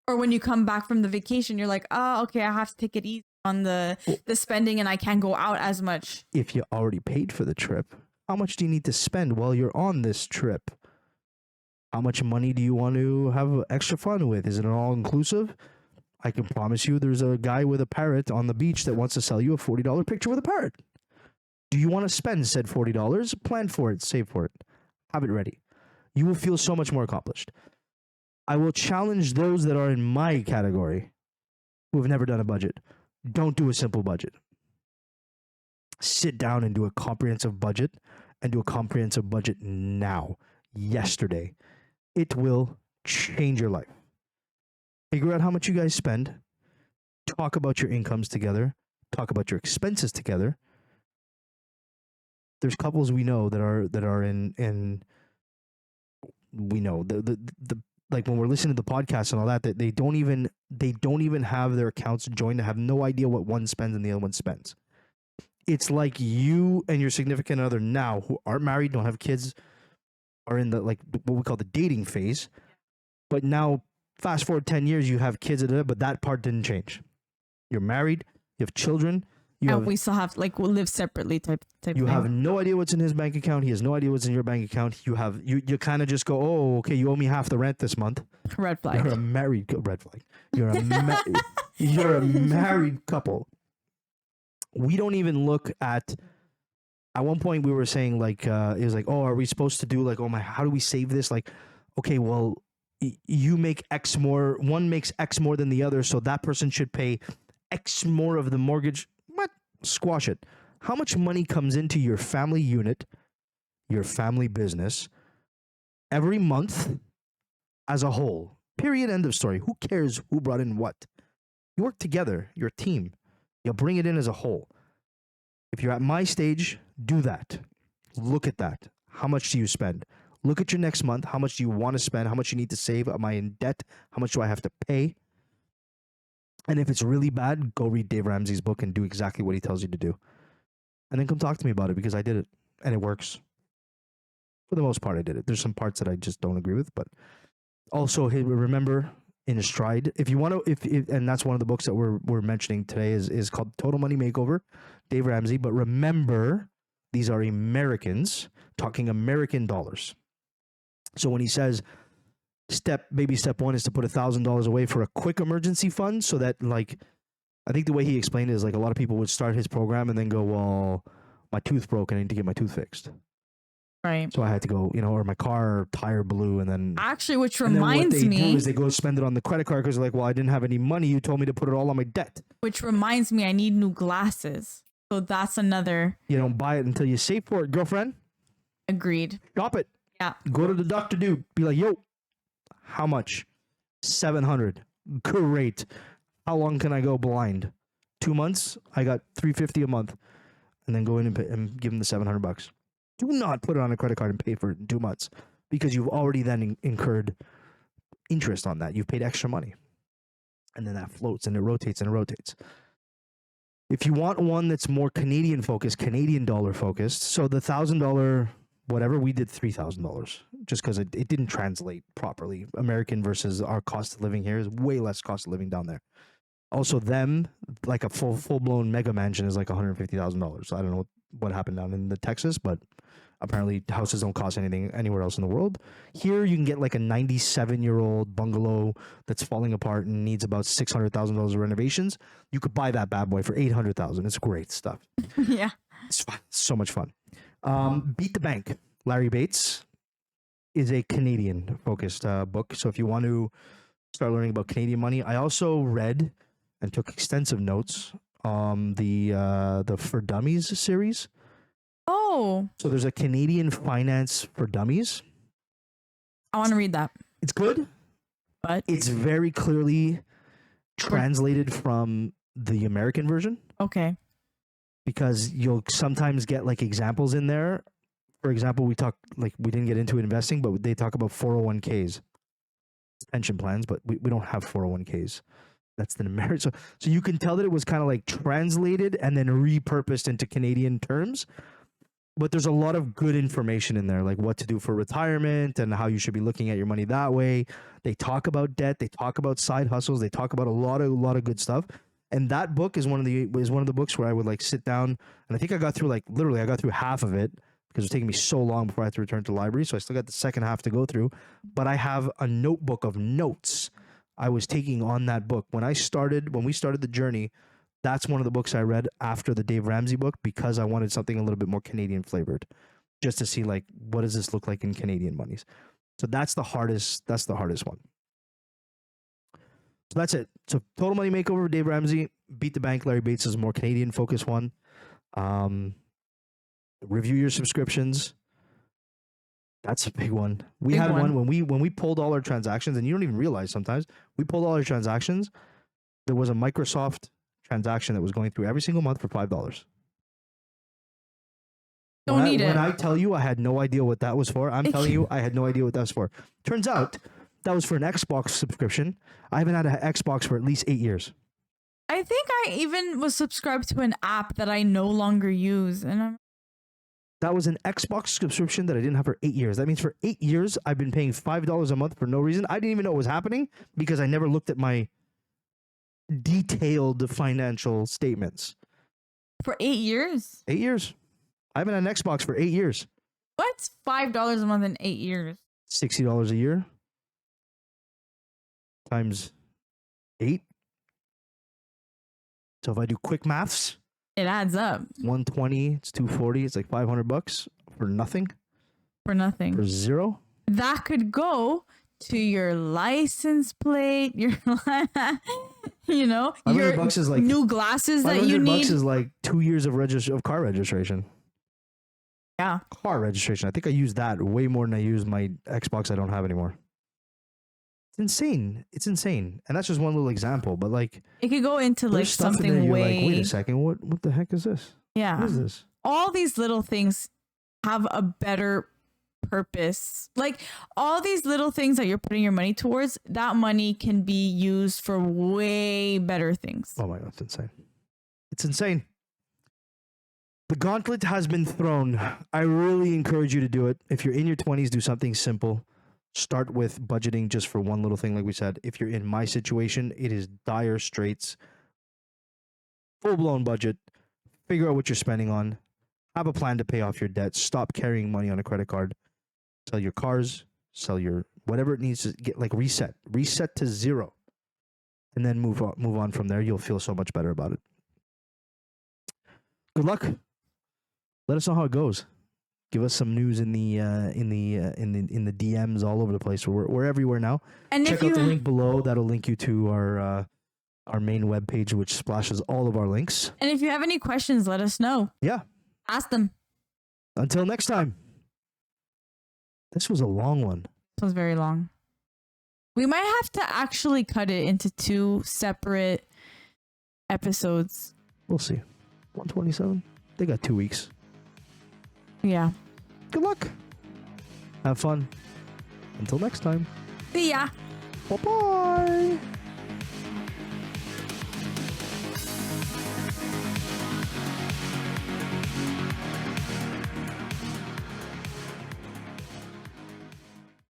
[SPEAKER 3] Or when you come back from the vacation, you're like, oh, okay, I have to take it easy on the spending and I can't go out as much.
[SPEAKER 2] If you already paid for the trip, how much do you need to spend while you're on this trip? How much money do you want to have extra fun with? Is it an all-inclusive? I can promise you there's a guy with a parrot on the beach that wants to sell you a $40 picture with a parrot. Do you want to spend said $40? Plan for it, save for it, have it ready. You will feel so much more accomplished. I will challenge those that are in my category who have never done a budget. Don't do a simple budget. Sit down and do a comprehensive budget, and do a comprehensive budget now, yesterday. It will change your life. Figure out how much you guys spend. Talk about your incomes together. Talk about your expenses together. There's couples we know that are in we know the like when we're listening to the podcast and all that they don't even have their accounts joined, to have no idea what one spends and the other one spends. It's like you and your significant other now, who aren't married, don't have kids, are in the like what we call the dating phase. But now, fast forward 10 years, you have kids, but that part didn't change. You're married, you have children.
[SPEAKER 3] We still have we'll live separately type
[SPEAKER 2] you
[SPEAKER 3] thing.
[SPEAKER 2] have no idea what's in his bank account. He has no idea what's in your bank account. You kind of just go, oh, okay, you owe me half the rent this month.
[SPEAKER 3] Red flag.
[SPEAKER 2] You're a married red flag. You're a married couple. We don't even look at one point we were saying it was like, oh, are we supposed to do how do we save this? Like, okay, well, you make X more, one makes X more than the other, so that person should pay X more of the mortgage. What? Squash it. How much money comes into your family unit, your family business, every month as a whole? Period. End of story. Who cares who brought in what? You work together. You're a team. You'll bring it in as a whole. If you're at my stage, do that. Look at that. How much do you spend? Look at your next month. How much do you want to spend? How much you need to save? Am I in debt? How much do I have to pay? And if it's really bad, go read Dave Ramsey's book and do exactly what he tells you to do. And then come talk to me about it, because I did it and it works. For the most part, I did it. There's some parts that I just don't agree with, but also remember, in stride, if you want to, and that's one of the books that we're mentioning today is called Total Money Makeover, Dave Ramsey. But remember, these are Americans talking American dollars. So when he says baby step one is to put $1,000 away for a quick emergency fund, so that I think the way he explained it is a lot of people would start his program and then go, well, my tooth broke and I need to get my tooth fixed.
[SPEAKER 3] Right.
[SPEAKER 2] So I had to go, or my car tire blew, and then
[SPEAKER 3] actually, which reminds me,
[SPEAKER 2] what they do is they go spend it on the credit card because they're like, well, I didn't have any money. You told me to put it all on my debt.
[SPEAKER 3] Which reminds me, I need new glasses. So that's another.
[SPEAKER 2] You don't buy it until you save for it, girlfriend.
[SPEAKER 3] Agreed.
[SPEAKER 2] Shop it.
[SPEAKER 3] Yeah.
[SPEAKER 2] Go to the doctor, dude. Be like, yo, how much? $700. Great. How long can I go blind? 2 months? I got $350 a month. And then go in and give them the $700. Do not put it on a credit card and pay for it in 2 months, because you've already then incurred interest on that. You've paid extra money. And then that floats and it rotates and it rotates. If you want one that's more Canadian focused, Canadian dollar focused, so the $1,000 whatever, we did $3,000 just because it didn't translate properly. American versus our cost of living here is way less cost of living down there. Also, like a full-blown mega mansion is like $150,000. So I don't know what happened down in the Texas, but apparently houses don't cost anything anywhere else in the world. Here you can get like a 97-year-old bungalow that's falling apart and needs about $600,000 of renovations. You could buy that bad boy for $800,000. It's great stuff.
[SPEAKER 3] Yeah.
[SPEAKER 2] It's fun. It's so much fun. Beat the Bank. Larry Bates is a Canadian-focused book. So if you want to start learning about Canadian money, I also read and took extensive notes on the For Dummies series.
[SPEAKER 3] Oh.
[SPEAKER 2] So there's a Canadian Finance for Dummies.
[SPEAKER 3] I want to read that.
[SPEAKER 2] It's good,
[SPEAKER 3] but
[SPEAKER 2] it's very clearly translated from the American version.
[SPEAKER 3] Okay.
[SPEAKER 2] Because you'll sometimes get like examples in there. For example, we didn't get into investing, but they talk about 401ks, pension plans, but we don't have 401ks. That's the American. So you can tell that it was kind of like translated and then repurposed into Canadian terms. But there's a lot of good information in there, like what to do for retirement and how you should be looking at your money that way. They talk about debt. They talk about side hustles. They talk about a lot of good stuff. And that book is one of the books where I would like sit down, and I think I got through I got through half of it because it was taking me so long before I had to return to the library. So I still got the second half to go through, but I have a notebook of notes I was taking on that book. When we started the journey, that's one of the books I read after the Dave Ramsey book, because I wanted something a little bit more Canadian flavored, just to see like, what does this look like in Canadian monies? So that's the hardest one. So that's it. So Total Money Makeover, Dave Ramsey. Beat the Bank, Larry Bates is a more Canadian focused one. Review your subscriptions. That's a big one. We had one when we pulled all our transactions, and you don't even realize sometimes we pulled all our transactions. There was a Microsoft transaction that was going through every single month for $5. When I tell you I had no idea what that was for, I'm telling you I had no idea what that was for. Turns out that was for an Xbox subscription. I haven't had an Xbox for at least 8 years.
[SPEAKER 3] I think I even was subscribed to an app that I no longer use, and
[SPEAKER 2] that was an Xbox subscription that I didn't have for 8 years. That means for 8 years, I've been paying $5 a month for no reason. I didn't even know what was happening because I never looked at my detailed financial statements.
[SPEAKER 3] For 8 years?
[SPEAKER 2] 8 years. I haven't had an Xbox for 8 years.
[SPEAKER 3] What's $5 a month in 8 years?
[SPEAKER 2] $60 a year. Times 8. So if I do quick maths,
[SPEAKER 3] it adds up.
[SPEAKER 2] 120, it's 240, it's like $500 for nothing.
[SPEAKER 3] For nothing.
[SPEAKER 2] For zero.
[SPEAKER 3] That could go to your license plate, your your
[SPEAKER 2] $500 is like
[SPEAKER 3] new glasses that you need.
[SPEAKER 2] $500 is like 2 years of car registration.
[SPEAKER 3] Yeah.
[SPEAKER 2] Car registration. I think I use that way more than I use my Xbox I don't have anymore. It's insane. It's insane. And that's just one little example, but like
[SPEAKER 3] it could go into like something way
[SPEAKER 2] like, wait a second, what the heck is this?
[SPEAKER 3] Yeah.
[SPEAKER 2] What is this?
[SPEAKER 3] All these little things have a better purpose. Like all these little things that you're putting your money towards, that money can be used for way better things.
[SPEAKER 2] Oh my God, it's insane. It's insane. The gauntlet has been thrown. I really encourage you to do it. If you're in your 20s, do something simple. Start with budgeting just for one little thing, like we said. If you're in my situation, it is dire straits. Full-blown budget. Figure out what you're spending on. Have a plan to pay off your debt. Stop carrying money on a credit card. Sell your cars. Sell your whatever it needs to get, like reset. Reset to zero. And then move on from there. You'll feel so much better about it. Good luck. Let us know how it goes. Give us some news in the DMs all over the place. We're everywhere now. And check out the link below. That'll link you to our main webpage, which splashes all of our links.
[SPEAKER 3] And if you have any questions, let us know.
[SPEAKER 2] Yeah.
[SPEAKER 3] Ask them.
[SPEAKER 2] Until next time. This was a long one.
[SPEAKER 3] This was very long. We might have to actually cut it into 2 separate episodes.
[SPEAKER 2] We'll see. 127? They got 2 weeks.
[SPEAKER 3] Yeah.
[SPEAKER 2] Good luck. Have fun. Until next time.
[SPEAKER 3] See ya.
[SPEAKER 2] Bye-bye.